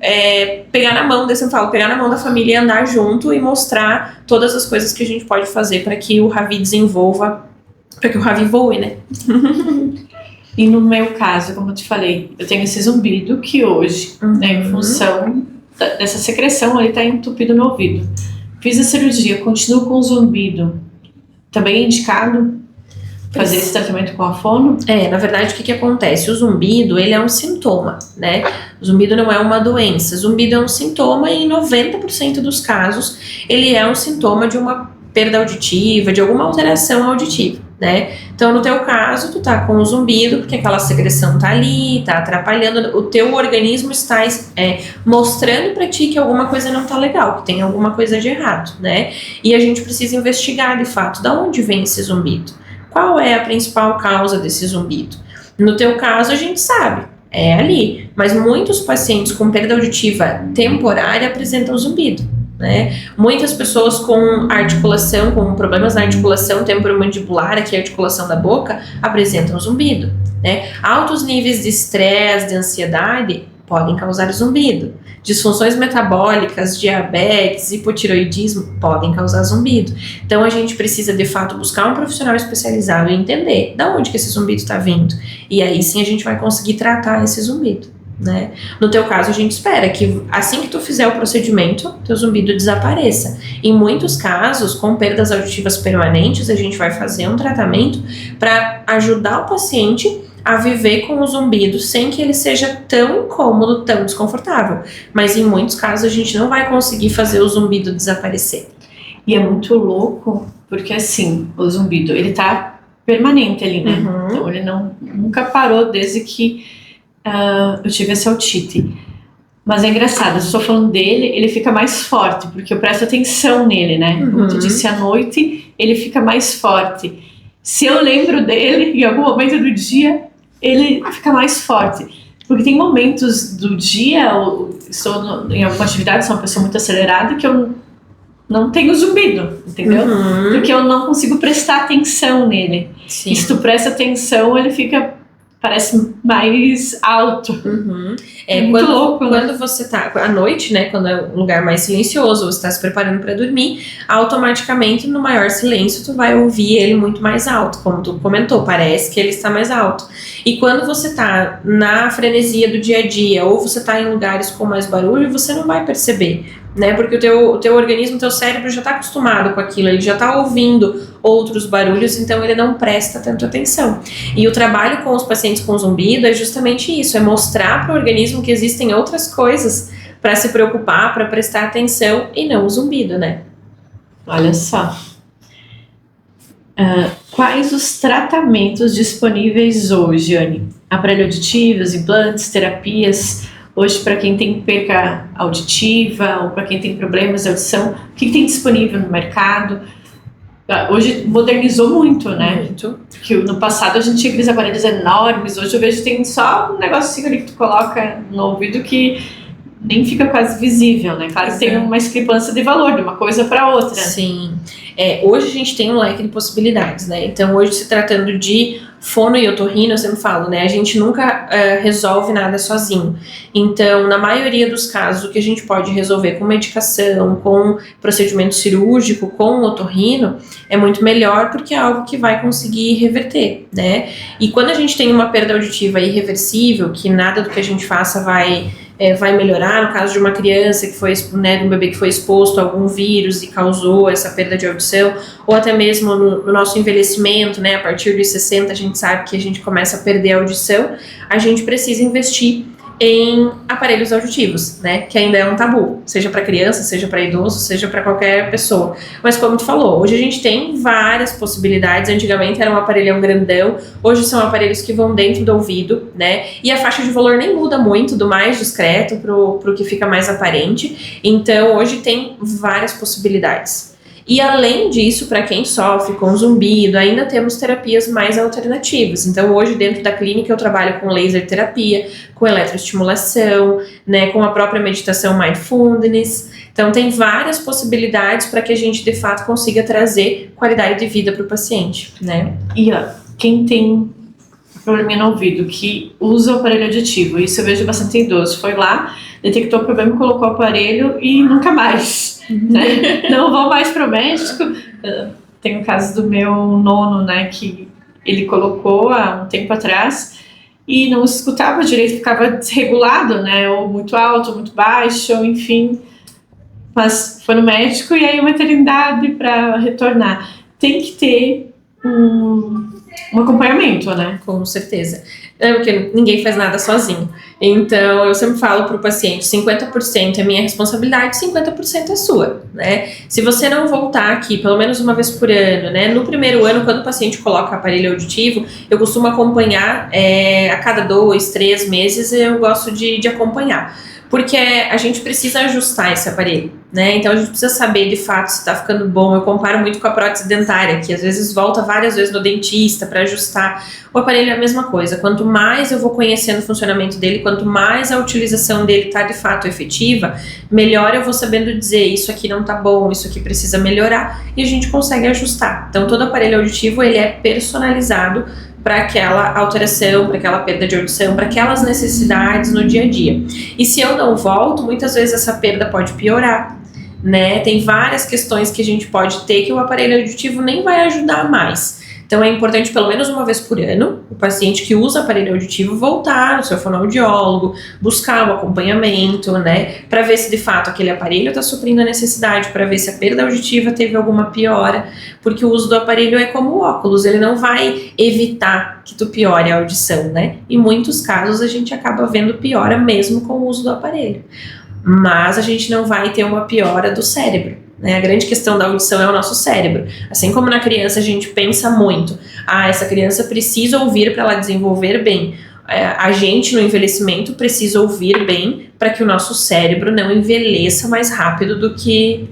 pegar na mão, pegar na mão da família e andar junto e mostrar todas as coisas que a gente pode fazer para que o Ravi desenvolva, para que o Ravi voe, né? E no meu caso, como eu te falei, eu tenho esse zumbido que hoje, né, em função dessa secreção, ele está entupido no ouvido. Fiz a cirurgia, continuo com o zumbido. Também é indicado fazer esse tratamento com a fono? Na verdade, o que acontece? O zumbido, ele é um sintoma, né? O zumbido não é uma doença. O zumbido é um sintoma e em 90% dos casos, ele é um sintoma de uma perda auditiva, de alguma alteração auditiva, né? Então, no teu caso, tu tá com o zumbido, porque aquela secreção tá ali, tá atrapalhando, o teu organismo está mostrando pra ti que alguma coisa não tá legal, que tem alguma coisa de errado, né? E a gente precisa investigar, de fato, de onde vem esse zumbido. Qual é a principal causa desse zumbido? No teu caso, a gente sabe, é ali, mas muitos pacientes com perda auditiva temporária apresentam zumbido, né? Muitas pessoas com articulação, com problemas na articulação temporomandibular, aqui a articulação da boca, apresentam zumbido, né? Altos níveis de estresse, de ansiedade podem causar zumbido. Disfunções metabólicas, diabetes, hipotiroidismo podem causar zumbido. Então a gente precisa de fato buscar um profissional especializado e entender de onde que esse zumbido está vindo. E aí sim a gente vai conseguir tratar esse zumbido, né? No teu caso, a gente espera que assim que tu fizer o procedimento, teu zumbido desapareça. Em muitos casos, com perdas auditivas permanentes, a gente vai fazer um tratamento para ajudar o paciente a viver com o zumbido sem que ele seja tão incômodo, tão desconfortável. Mas em muitos casos a gente não vai conseguir fazer o zumbido desaparecer. E é muito louco, porque assim, o zumbido, ele tá permanente ali, né? Então ele nunca parou desde que eu tive essa otite. Mas é engraçado, eu estou falando dele, ele fica mais forte, porque eu presto atenção nele, né? Como tu disse, à noite ele fica mais forte. Se eu lembro dele, em algum momento do dia, ele fica mais forte. Porque tem momentos do dia, eu estou em alguma atividade, sou uma pessoa muito acelerada, que eu não tenho zumbido, entendeu? Porque eu não consigo prestar atenção nele. Sim. E se tu presta atenção, ele parece mais alto. É muito louco, né? Quando você tá à noite, né, quando é um lugar mais silencioso, você está se preparando para dormir, automaticamente no maior silêncio tu vai ouvir ele muito mais alto, como tu comentou, parece que ele está mais alto. E quando você tá na frenesia do dia a dia ou você tá em lugares com mais barulho, você não vai perceber, né? Porque o teu organismo, o teu cérebro já está acostumado com aquilo, ele já está ouvindo outros barulhos, então ele não presta tanto atenção. E o trabalho com os pacientes com zumbido é justamente isso, é mostrar para o organismo que existem outras coisas para se preocupar, para prestar atenção e não o zumbido, né? Olha só. Quais os tratamentos disponíveis hoje, Anne? Aparelho auditivo, implantes, terapias. Hoje, para quem tem perca auditiva ou para quem tem problemas de audição, o que tem disponível no mercado? Hoje modernizou muito, né? Muito. Porque no passado a gente tinha aqueles aparelhos enormes, hoje eu vejo que tem só um negocinho ali que tu coloca no ouvido que nem fica quase visível, né? Claro que tem uma discrepância de valor de uma coisa para outra. Sim. Hoje a gente tem um leque de possibilidades, né? Então hoje, se tratando de fono e otorrino, eu sempre falo, né? A gente nunca resolve nada sozinho. Então, na maioria dos casos, o que a gente pode resolver com medicação, com procedimento cirúrgico, com otorrino, é muito melhor porque é algo que vai conseguir reverter, né? E quando a gente tem uma perda auditiva irreversível, que nada do que a gente faça vai melhorar, no caso de uma criança que foi, né, de um bebê que foi exposto a algum vírus e causou essa perda de audição, ou até mesmo no nosso envelhecimento, né, a partir dos 60 a gente sabe que a gente começa a perder a audição, a gente precisa investir em aparelhos auditivos, né? Que ainda é um tabu, seja para criança, seja para idoso, seja para qualquer pessoa. Mas como tu falou, hoje a gente tem várias possibilidades. Antigamente era um aparelhão grandão, hoje são aparelhos que vão dentro do ouvido, né? E a faixa de valor nem muda muito, do mais discreto pro que fica mais aparente. Então hoje tem várias possibilidades. E além disso, para quem sofre com zumbido, ainda temos terapias mais alternativas. Então hoje dentro da clínica eu trabalho com laser terapia, com eletroestimulação, né, com a própria meditação mindfulness. Então tem várias possibilidades para que a gente de fato consiga trazer qualidade de vida para o paciente, né? E ó, quem tem probleminha no ouvido, que usa o aparelho auditivo, isso eu vejo bastante idoso, foi lá, detectou o problema, colocou o aparelho e nunca mais, né? Não vou mais pro médico. Tem o caso do meu nono, né, que ele colocou há um tempo atrás e não escutava direito, ficava desregulado, né, ou muito alto, ou muito baixo, ou enfim, mas foi no médico e aí uma eternidade para retornar. Tem que ter um acompanhamento, né? Com certeza. É porque ninguém faz nada sozinho. Então, eu sempre falo para o paciente, 50% é minha responsabilidade, 50% é sua, né? Se você não voltar aqui pelo menos uma vez por ano, né? No primeiro ano, quando o paciente coloca aparelho auditivo, eu costumo acompanhar a cada 2, 3 meses, eu gosto de acompanhar. Porque a gente precisa ajustar esse aparelho, né? Então a gente precisa saber de fato se tá ficando bom. Eu comparo muito com a prótese dentária, que às vezes volta várias vezes no dentista para ajustar. O aparelho é a mesma coisa. Quanto mais eu vou conhecendo o funcionamento dele, quanto mais a utilização dele tá de fato efetiva, melhor eu vou sabendo dizer isso aqui não tá bom, isso aqui precisa melhorar, e a gente consegue ajustar. Então todo aparelho auditivo ele é personalizado para aquela alteração, para aquela perda de audição, para aquelas necessidades no dia a dia. E se eu não volto, muitas vezes essa perda pode piorar, né? Tem várias questões que a gente pode ter que o aparelho auditivo nem vai ajudar mais. Então é importante pelo menos uma vez por ano o paciente que usa aparelho auditivo voltar no seu fonoaudiólogo, buscar o acompanhamento, né, para ver se de fato aquele aparelho está suprindo a necessidade, para ver se a perda auditiva teve alguma piora, porque o uso do aparelho é como o óculos, ele não vai evitar que tu piore a audição, né? Em muitos casos a gente acaba vendo piora mesmo com o uso do aparelho, mas a gente não vai ter uma piora do cérebro. A grande questão da audição é o nosso cérebro. Assim como na criança a gente pensa muito, essa criança precisa ouvir para ela desenvolver bem. A gente no envelhecimento precisa ouvir bem para que o nosso cérebro não envelheça mais rápido do que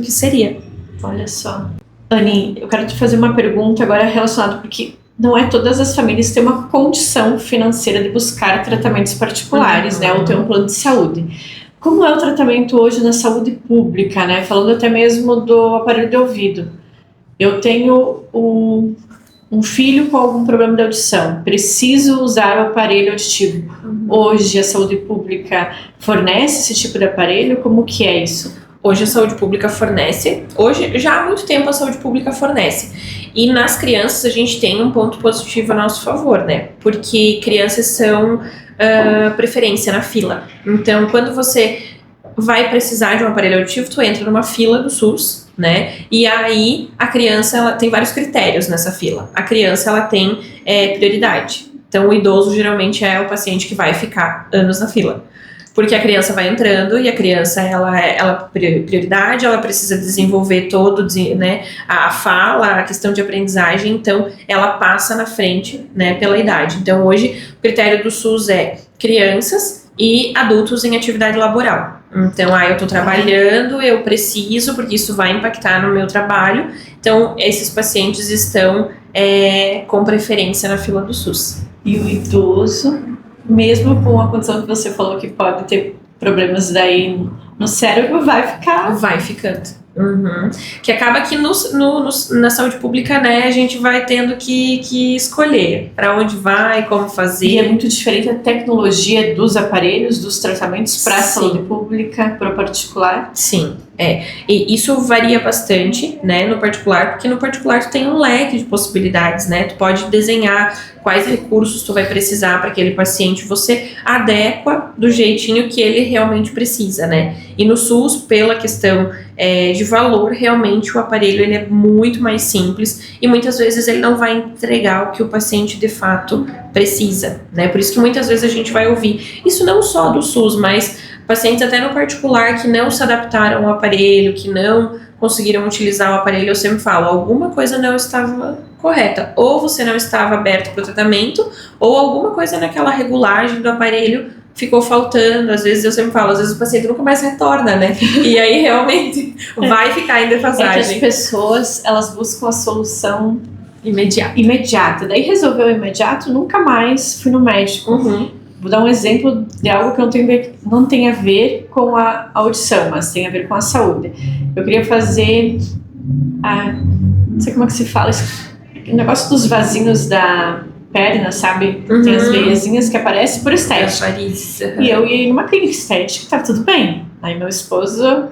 seria. Olha só. Anny, eu quero te fazer uma pergunta agora relacionada, porque não é todas as famílias que têm uma condição financeira de buscar tratamentos particulares, né, ou ter um plano de saúde. Como é o tratamento hoje na saúde pública, né? Falando até mesmo do aparelho de ouvido. Eu tenho um filho com algum problema de audição, preciso usar o aparelho auditivo. Hoje a saúde pública fornece esse tipo de aparelho? Como que é isso? Hoje a saúde pública fornece, já há muito tempo a saúde pública fornece. E nas crianças a gente tem um ponto positivo a nosso favor, né? Porque crianças são preferência na fila. Então, quando você vai precisar de um aparelho auditivo, tu entra numa fila do SUS, né? E aí a criança, ela tem vários critérios nessa fila. A criança, ela tem prioridade. Então, o idoso geralmente é o paciente que vai ficar anos na fila. Porque a criança vai entrando e a criança, ela prioridade, ela precisa desenvolver todo, né, a fala, a questão de aprendizagem, então ela passa na frente, né, pela idade. Então hoje o critério do SUS é crianças e adultos em atividade laboral. Então, eu estou trabalhando, eu preciso, porque isso vai impactar no meu trabalho. Então, esses pacientes estão com preferência na fila do SUS. E o idoso, mesmo com a condição que você falou que pode ter problemas daí no cérebro, vai ficar... Vai ficando. Que acaba que na saúde pública, né, a gente vai tendo que escolher para onde vai, como fazer. E é muito diferente a tecnologia dos aparelhos, dos tratamentos para a saúde pública, para o particular. Sim, e isso varia bastante, né, no particular, porque no particular tu tem um leque de possibilidades, né, tu pode desenhar quais recursos tu vai precisar para aquele paciente, você adequa do jeitinho que ele realmente precisa, né, e no SUS, pela questão de valor, realmente o aparelho ele é muito mais simples e muitas vezes ele não vai entregar o que o paciente de fato precisa, né? Por isso que muitas vezes a gente vai ouvir, isso não só do SUS, mas pacientes até no particular que não se adaptaram ao aparelho, que não conseguiram utilizar o aparelho, eu sempre falo, alguma coisa não estava correta, ou você não estava aberto para o tratamento, ou alguma coisa naquela regulagem do aparelho ficou faltando. Às vezes eu sempre falo, às vezes o paciente nunca mais retorna, né? E aí realmente vai ficar em defasagem. É que as pessoas, elas buscam a solução imediata. Daí resolveu o imediato, nunca mais fui no médico. Vou dar um exemplo de algo que não tem a ver com a audição, mas tem a ver com a saúde. Eu queria fazer, não sei como é que se fala, o negócio dos vasinhos da perna, sabe? Tem as veiazinhas que aparecem por estética. E eu ia ir numa clínica estética, tá tudo bem. Aí meu esposo,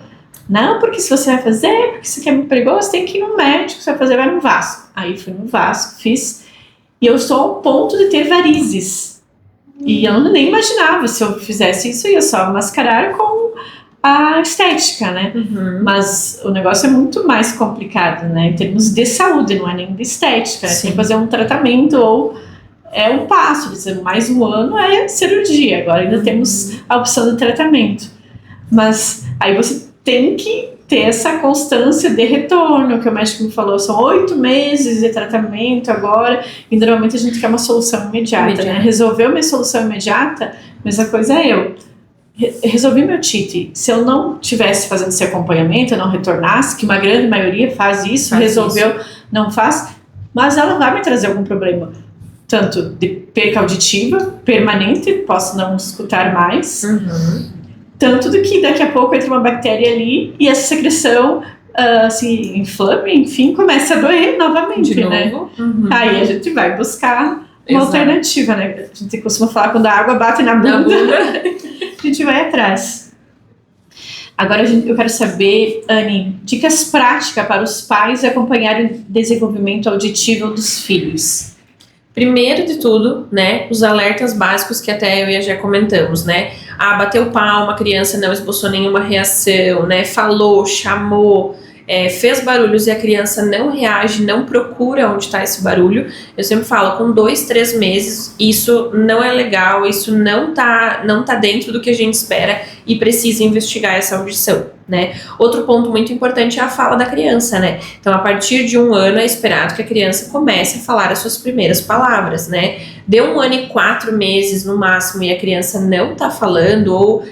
não, porque se você vai fazer, porque isso aqui é muito perigoso, tem que ir no médico, você vai fazer, vai no Vasco. Aí fui no Vasco, fiz, e eu estou ao ponto de ter varizes. E eu nem imaginava, se eu fizesse isso, eu ia só mascarar com a estética, né? Mas o negócio é muito mais complicado, né? Em termos de saúde, não é nem de estética. Tem que fazer um tratamento ou é um passo, mais um ano é cirurgia. Agora ainda temos a opção de tratamento. Mas aí você tem que ter essa constância de retorno, que o médico me falou, são 8 meses de tratamento agora, e normalmente a gente quer uma solução imediata. Né? Resolveu minha solução imediata, mas a coisa é eu. Resolvi meu otite. Se eu não tivesse fazendo esse acompanhamento, eu não retornasse, que uma grande maioria faz isso, não faz, mas ela vai me trazer algum problema. Tanto de perca auditiva, permanente, posso não escutar mais, tanto do que daqui a pouco entra uma bactéria ali e essa secreção se inflame, enfim, começa a doer novamente, né? Aí a gente vai buscar uma alternativa, né? A gente costuma falar quando a água bate na bunda, a gente vai atrás. Agora eu quero saber, Anne, dicas práticas para os pais acompanharem o desenvolvimento auditivo dos filhos. Primeiro de tudo, né, os alertas básicos que até eu e a Gé comentamos, né? Bateu palma, a criança não esboçou nenhuma reação, né? Falou, chamou, fez barulhos e a criança não reage, não procura onde está esse barulho. Eu sempre falo, com 2, 3 meses, isso não é legal, isso não tá dentro do que a gente espera e precisa investigar essa audição, né? Outro ponto muito importante é a fala da criança, né? Então, a partir de 1 ano é esperado que a criança comece a falar as suas primeiras palavras, né? Deu 1 ano e 4 meses no máximo e a criança não tá falando ou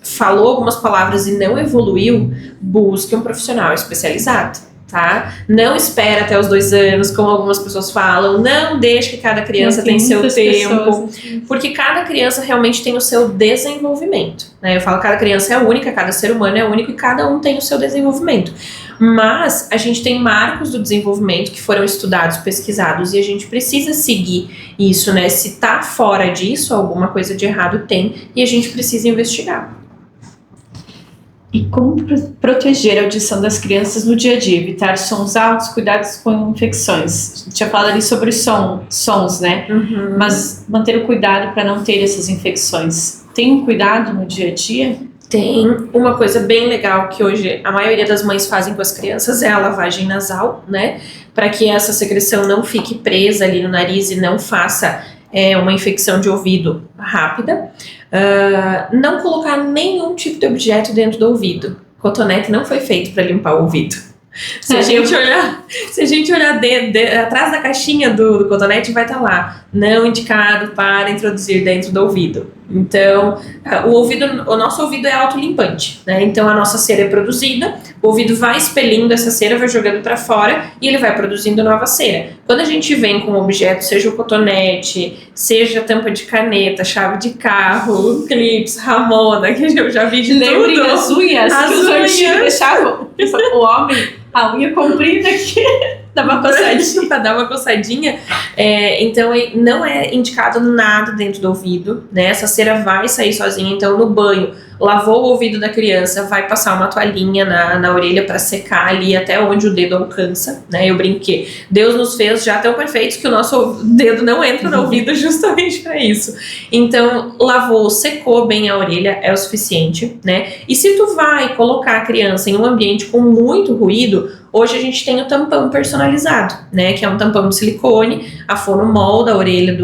falou algumas palavras e não evoluiu, busque um profissional especializado, tá? Não espera até os 2 anos, como algumas pessoas falam, não deixe que cada criança tenha seu tempo, porque cada criança realmente tem o seu desenvolvimento, né? Eu falo, cada criança é única, cada ser humano é único e cada um tem o seu desenvolvimento. Mas a gente tem marcos do desenvolvimento que foram estudados, pesquisados, e a gente precisa seguir isso, né? Se tá fora disso, alguma coisa de errado tem, e a gente precisa investigar. E como proteger a audição das crianças no dia a dia? Evitar sons altos, cuidados com infecções. A gente tinha falado ali sobre sons, né? Mas manter o cuidado para não ter essas infecções. Tem um cuidado no dia a dia? Tem uma coisa bem legal que hoje a maioria das mães fazem com as crianças é a lavagem nasal, né? Para que essa secreção não fique presa ali no nariz e não faça uma infecção de ouvido rápida. Não colocar nenhum tipo de objeto dentro do ouvido. Cotonete não foi feito para limpar o ouvido. Se a gente olhar atrás da caixinha do cotonete, vai estar lá, não indicado para introduzir dentro do ouvido. Então, o nosso ouvido é autolimpante, né? Então a nossa cera é produzida, o ouvido vai expelindo essa cera, vai jogando para fora e ele vai produzindo nova cera. Quando a gente vem com um objeto, seja o cotonete, seja tampa de caneta, chave de carro, clips, Ramona, que eu já vi de Lembrem tudo. as unhas, que os antigos deixavam o homem, a unha comprida aqui, dá uma coçadinha. Pra dar uma coçadinha. Então, não é indicado nada dentro do ouvido, né? Essa cera vai sair sozinha. Então, no banho, lavou o ouvido da criança, vai passar uma toalhinha na orelha para secar ali até onde o dedo alcança, né? Eu brinquei. Deus nos fez já tão perfeitos que o nosso dedo não entra no ouvido justamente para isso. Então, lavou, secou bem a orelha, é o suficiente, né? E se tu vai colocar a criança em um ambiente com muito ruído, Hoje a gente tem o tampão personalizado, né, que é um tampão de silicone, a fono molda a orelha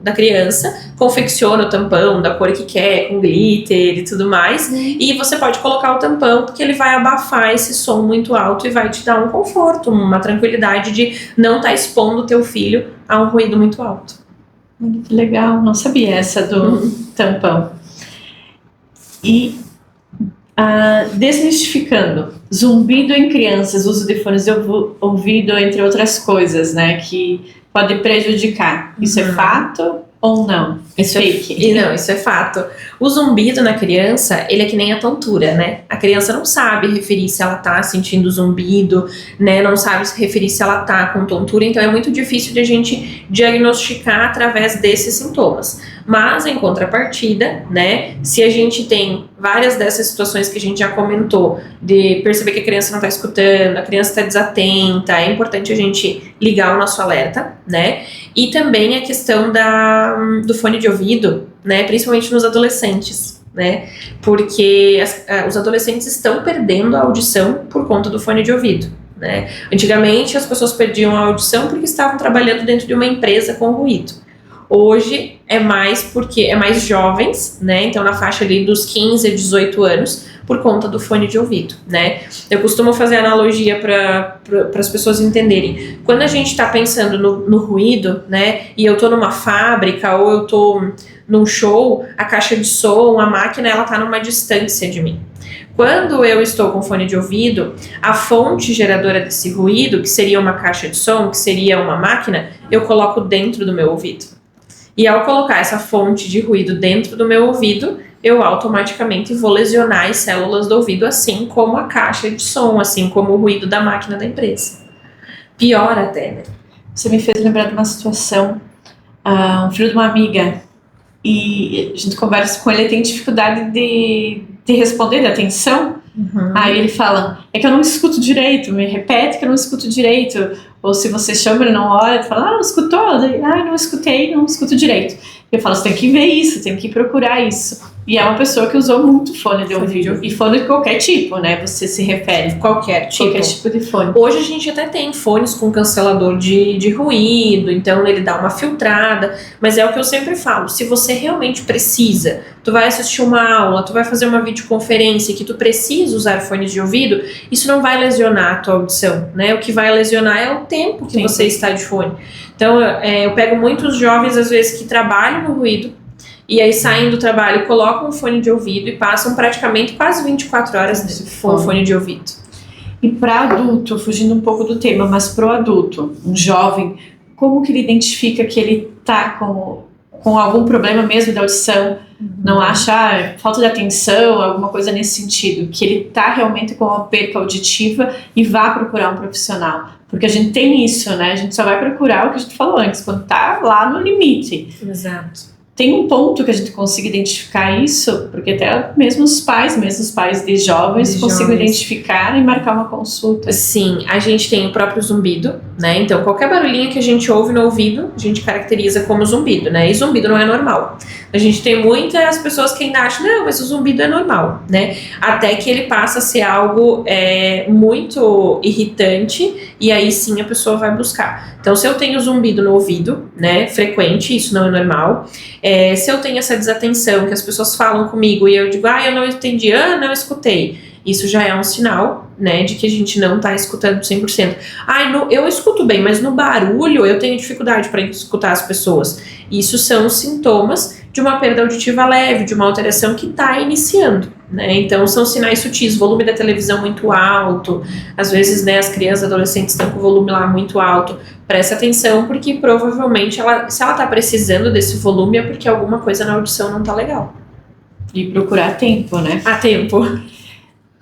da criança, confecciona o tampão da cor que quer, com glitter e tudo mais, e você pode colocar o tampão porque ele vai abafar esse som muito alto e vai te dar um conforto, uma tranquilidade de não estar expondo o teu filho a um ruído muito alto. Muito legal, não sabia essa do tampão. E desmistificando, zumbido em crianças, uso de fones de ouvido, entre outras coisas, né, que pode prejudicar. Isso é fato ou não? Isso fake? Não, isso é fato. O zumbido na criança, ele é que nem a tontura, né? A criança não sabe referir se ela tá sentindo zumbido, né? Não sabe se referir se ela tá com tontura, então é muito difícil de a gente diagnosticar através desses sintomas. Mas, em contrapartida, né, se a gente tem várias dessas situações que a gente já comentou, de perceber que a criança não está escutando, a criança está desatenta, é importante a gente ligar o nosso alerta, né? E também a questão do fone de ouvido, né, principalmente nos adolescentes, né? Porque os adolescentes estão perdendo a audição por conta do fone de ouvido, né? Antigamente, as pessoas perdiam a audição porque estavam trabalhando dentro de uma empresa com ruído. Hoje é mais porque é mais jovens, né? Então na faixa ali dos 15 a 18 anos, por conta do fone de ouvido, né? Eu costumo fazer analogia para as pessoas entenderem. Quando a gente está pensando no ruído, né? E eu tô numa fábrica ou eu tô num show, a caixa de som, a máquina, ela tá numa distância de mim. Quando eu estou com fone de ouvido, a fonte geradora desse ruído, que seria uma caixa de som, que seria uma máquina, eu coloco dentro do meu ouvido. E ao colocar essa fonte de ruído dentro do meu ouvido, eu automaticamente vou lesionar as células do ouvido, assim como a caixa de som, assim como o ruído da máquina da empresa. Pior até, né? Você me fez lembrar de uma situação, um filho de uma amiga, e a gente conversa com ele, tem dificuldade de responder, de atenção. Aí ele fala, é que eu não escuto direito, me repete que eu não escuto direito. Ou se você chama, ele não olha, tu fala, não escutou? Não escutei, não escuto direito. Eu falo, você tem que ver isso, tem que procurar isso. E é uma pessoa que usou muito fone de ouvido. E fone de qualquer tipo, né? Você se refere. Qualquer tipo de fone. Hoje a gente até tem fones com cancelador de ruído, então ele dá uma filtrada. Mas é o que eu sempre falo, se você realmente precisa, tu vai assistir uma aula, tu vai fazer uma videoconferência que tu precisa usar fones de ouvido, isso não vai lesionar a tua audição, né? O que vai lesionar é o tempo que você está de fone. Então eu pego muitos jovens, às vezes, que trabalham no ruído, e aí saem do trabalho, colocam um fone de ouvido e passam praticamente quase 24 horas com o fone de ouvido. E para adulto, fugindo um pouco do tema, mas para o adulto, um jovem, como que ele identifica que ele está com algum problema mesmo da audição? Não acha falta de atenção, alguma coisa nesse sentido, que ele está realmente com uma perca auditiva e vá procurar um profissional? Porque a gente tem isso, né? A gente só vai procurar o que a gente falou antes, quando está lá no limite. Exato. Tem um ponto que a gente consiga identificar isso, porque até mesmo os pais de jovens consigam identificar e marcar uma consulta. Sim, a gente tem o próprio zumbido, né? Então, qualquer barulhinho que a gente ouve no ouvido, a gente caracteriza como zumbido, né? E zumbido não é normal. A gente tem muitas pessoas que ainda acham, não, mas o zumbido é normal, né? Até que ele passa a ser algo muito irritante, e aí sim a pessoa vai buscar. Então, se eu tenho zumbido no ouvido, né, frequente, isso não é normal. Se eu tenho essa desatenção, que as pessoas falam comigo e eu digo, eu não entendi, não escutei, isso já é um sinal, né, de que a gente não está escutando 100%. Eu escuto bem, mas no barulho eu tenho dificuldade para escutar as pessoas. Isso são sintomas de uma perda auditiva leve, de uma alteração que está iniciando, né? Então são sinais sutis, volume da televisão muito alto, às vezes, né, as crianças, adolescentes estão com o volume lá muito alto. Presta atenção, porque provavelmente se ela está precisando desse volume é porque alguma coisa na audição não está legal. E procurar a tempo, né? A tempo.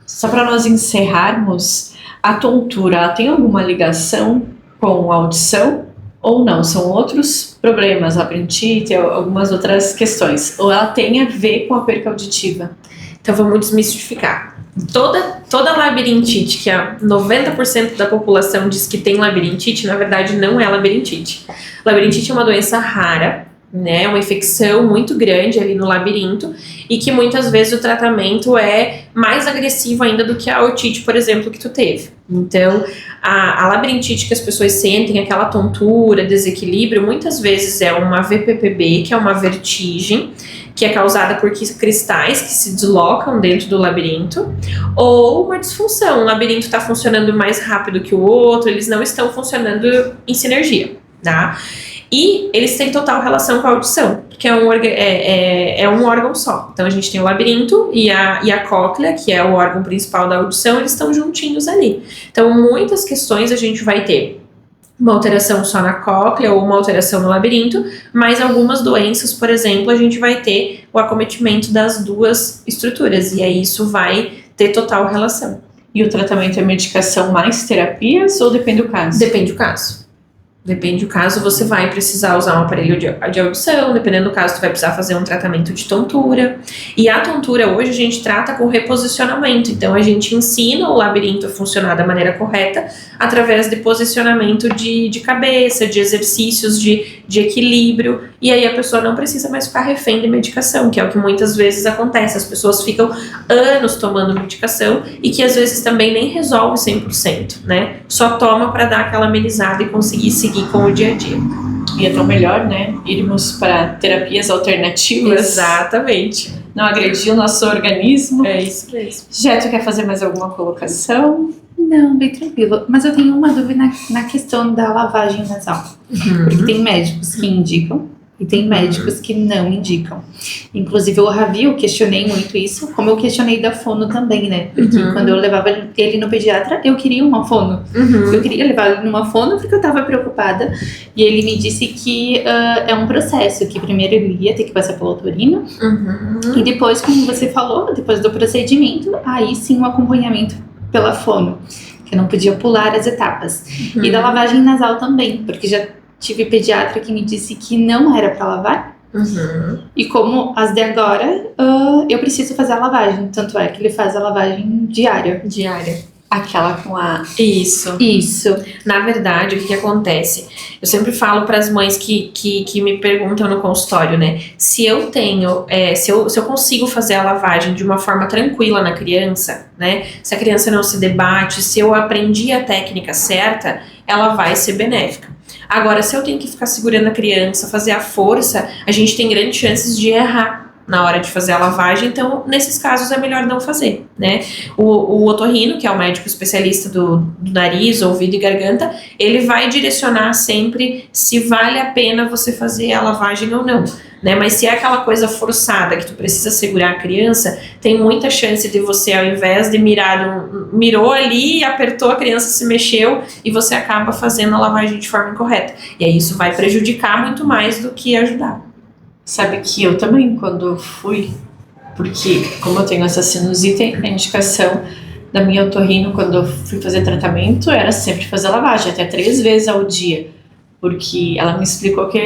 Só para nós encerrarmos, a tontura, ela tem alguma ligação com a audição ou não? São outros problemas, labirintite, algumas outras questões. Ou ela tem a ver com a perca auditiva? Então vamos desmistificar. Toda labirintite, que 90% da população diz que tem labirintite, na verdade não é labirintite. Labirintite é uma doença rara, né? Uma infecção muito grande ali no labirinto e que muitas vezes o tratamento é mais agressivo ainda do que a otite, por exemplo, que tu teve. Então, a labirintite que as pessoas sentem, aquela tontura, desequilíbrio, muitas vezes é uma VPPB, que é uma vertigem, que é causada por cristais que se deslocam dentro do labirinto, ou uma disfunção. O labirinto está funcionando mais rápido que o outro, eles não estão funcionando em sinergia, tá? E eles têm total relação com a audição, porque é um órgão só. Então a gente tem o labirinto e a cóclea, que é o órgão principal da audição, eles estão juntinhos ali. Então muitas questões a gente vai ter uma alteração só na cóclea ou uma alteração no labirinto, mas algumas doenças, por exemplo, a gente vai ter o acometimento das duas estruturas, e aí isso vai ter total relação. E o tratamento é medicação mais terapias ou depende do caso? Depende do caso. Depende do caso, você vai precisar usar um aparelho de audição, dependendo do caso, tu vai precisar fazer um tratamento de tontura. E a tontura hoje a gente trata com reposicionamento, então a gente ensina o labirinto a funcionar da maneira correta através de posicionamento de cabeça, de exercícios de equilíbrio, e aí a pessoa não precisa mais ficar refém de medicação, que é o que muitas vezes acontece, as pessoas ficam anos tomando medicação e que às vezes também nem resolve 100%, né? Só toma para dar aquela amenizada e conseguir seguir com o dia a dia. E é tão melhor, né? Irmos para terapias alternativas. Exatamente. Não agredir o nosso organismo. É isso mesmo. Já tu quer fazer mais alguma colocação? Não, bem tranquilo. Mas eu tenho uma dúvida na questão da lavagem nasal. Porque tem médicos que indicam e tem médicos que não indicam. Inclusive, o Ravi, eu questionei muito isso, como eu questionei da fono também, né? Porque quando eu levava ele no pediatra, eu queria uma fono. Eu queria levar ele numa fono porque eu tava preocupada. E ele me disse que é um processo, que primeiro ele ia ter que passar pelo otorrino. E depois, como você falou, depois do procedimento, aí sim o acompanhamento pela fono. Que eu não podia pular as etapas. E da lavagem nasal também, porque já tive pediatra que me disse que não era para lavar. E como as de agora, eu preciso fazer a lavagem. Tanto é que ele faz a lavagem diária. Aquela com a... Isso. Na verdade, o que acontece? Eu sempre falo para as mães que me perguntam no consultório, né? Se eu tenho, se eu consigo fazer a lavagem de uma forma tranquila na criança, né? Se a criança não se debate, se eu aprendi a técnica certa, ela vai ser benéfica. Agora, se eu tenho que ficar segurando a criança, fazer a força, a gente tem grandes chances de errar na hora de fazer a lavagem, então nesses casos é melhor não fazer, né? O otorrino, que é o médico especialista do nariz, ouvido e garganta, ele vai direcionar sempre se vale a pena você fazer a lavagem ou não, né? Mas se é aquela coisa forçada que tu precisa segurar a criança, tem muita chance de você, ao invés de mirou ali, apertou, a criança se mexeu e você acaba fazendo a lavagem de forma incorreta. E aí isso vai prejudicar muito mais do que ajudar. Sabe que eu também, quando fui, porque como eu tenho essa sinusite, a indicação da minha otorrino quando eu fui fazer tratamento era sempre fazer lavagem, até 3 vezes ao dia, porque ela me explicou que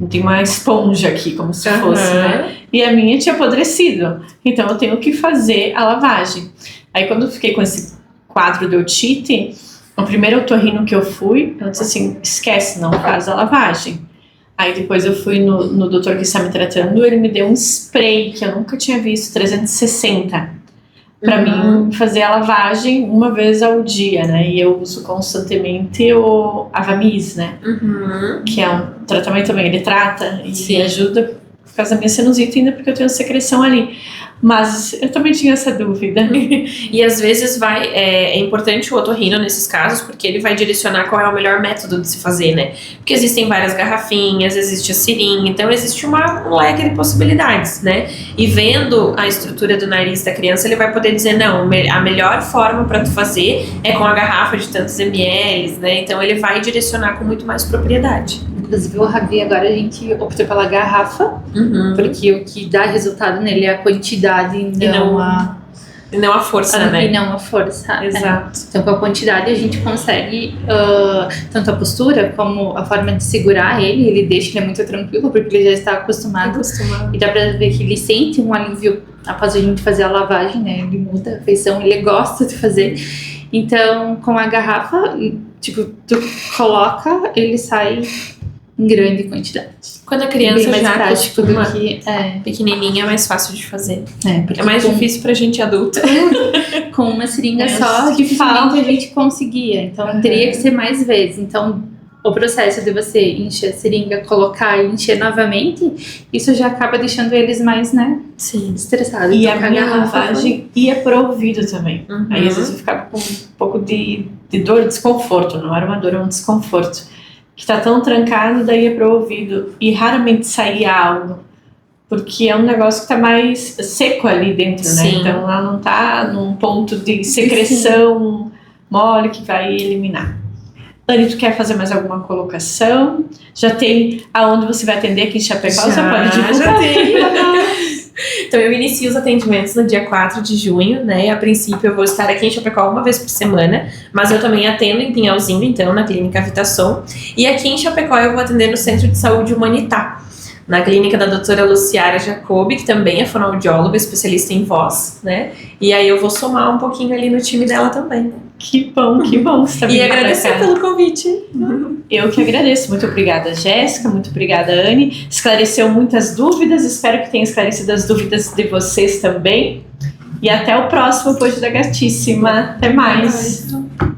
tem uma esponja aqui, como se fosse, né? E a minha tinha apodrecido, então eu tenho que fazer a lavagem. Aí quando eu fiquei com esse quadro de otite, o primeiro otorrino que eu fui, ela disse assim, esquece, não faz a lavagem. Aí depois eu fui no doutor que está me tratando, ele me deu um spray que eu nunca tinha visto, 360, para mim fazer a lavagem uma vez ao dia, né? E eu uso constantemente o Avamys, né? Que é um tratamento também, ele trata e ajuda por causa da minha sinusite ainda, porque eu tenho secreção ali. Mas eu também tinha essa dúvida. E às vezes é importante o otorrino nesses casos, porque ele vai direcionar qual é o melhor método de se fazer, né? Porque existem várias garrafinhas, existe a seringa, então existe um leque de possibilidades, né? E vendo a estrutura do nariz da criança, ele vai poder dizer, não, a melhor forma para tu fazer é com a garrafa de tantos ml, né? Então ele vai direcionar com muito mais propriedade. Inclusive o Ravi, agora a gente optou pela garrafa, porque o que dá resultado nele é a quantidade e não a força, né? E não a força. Exato. Então com a quantidade a gente consegue, tanto a postura como a forma de segurar ele deixa ele muito tranquilo, porque ele já está acostumado. E dá pra ver que ele sente um alívio após a gente fazer a lavagem, né? Ele muda a feição, ele gosta de fazer. Então com a garrafa, tipo, tu coloca, ele sai em grande quantidade. Quando a Bem criança mais já prático do acostuma que... pequenininha, é mais fácil de fazer. Porque É mais com, difícil pra gente adulta. com uma seringa É, só, que dificilmente falta. a gente conseguia. Então, Uhum. teria que ser mais vezes. Então, o processo de você encher a seringa, colocar e encher novamente, isso já acaba deixando eles mais, né, Sim. estressados. E Então, a com minha garrafa lavagem ia pro ouvido também. Uhum. Aí às vezes eu ficava com um pouco de dor, desconforto. Não era uma dor, era um desconforto. Que tá tão trancado, daí ia pro ouvido. E raramente saía algo. Porque é um negócio que tá mais seco ali dentro, né? Sim. Então ela não tá num ponto de secreção mole que vai eliminar. Anny, tu quer fazer mais alguma colocação? Já tem aonde você vai atender aqui em Chapecó? Você pode divulgar. já tem. Então eu inicio os atendimentos no dia 4 de junho, né? A princípio eu vou estar aqui em Chapecó uma vez por semana, mas eu também atendo em Pinhalzinho, então, na Clínica Vitason. E aqui em Chapecó eu vou atender no Centro de Saúde Humanitá, na clínica da doutora Luciara Jacobi, que também é fonoaudióloga, especialista em voz, né? E aí eu vou somar um pouquinho ali no time dela também. Que bom você tá E vindo pra agradecer cá. pelo convite. Eu que agradeço. Muito obrigada, Jéssica. Muito obrigada, Anny. Esclareceu muitas dúvidas. Espero que tenha esclarecido as dúvidas de vocês também. E até o próximo Pojo da Gatíssima. Até mais.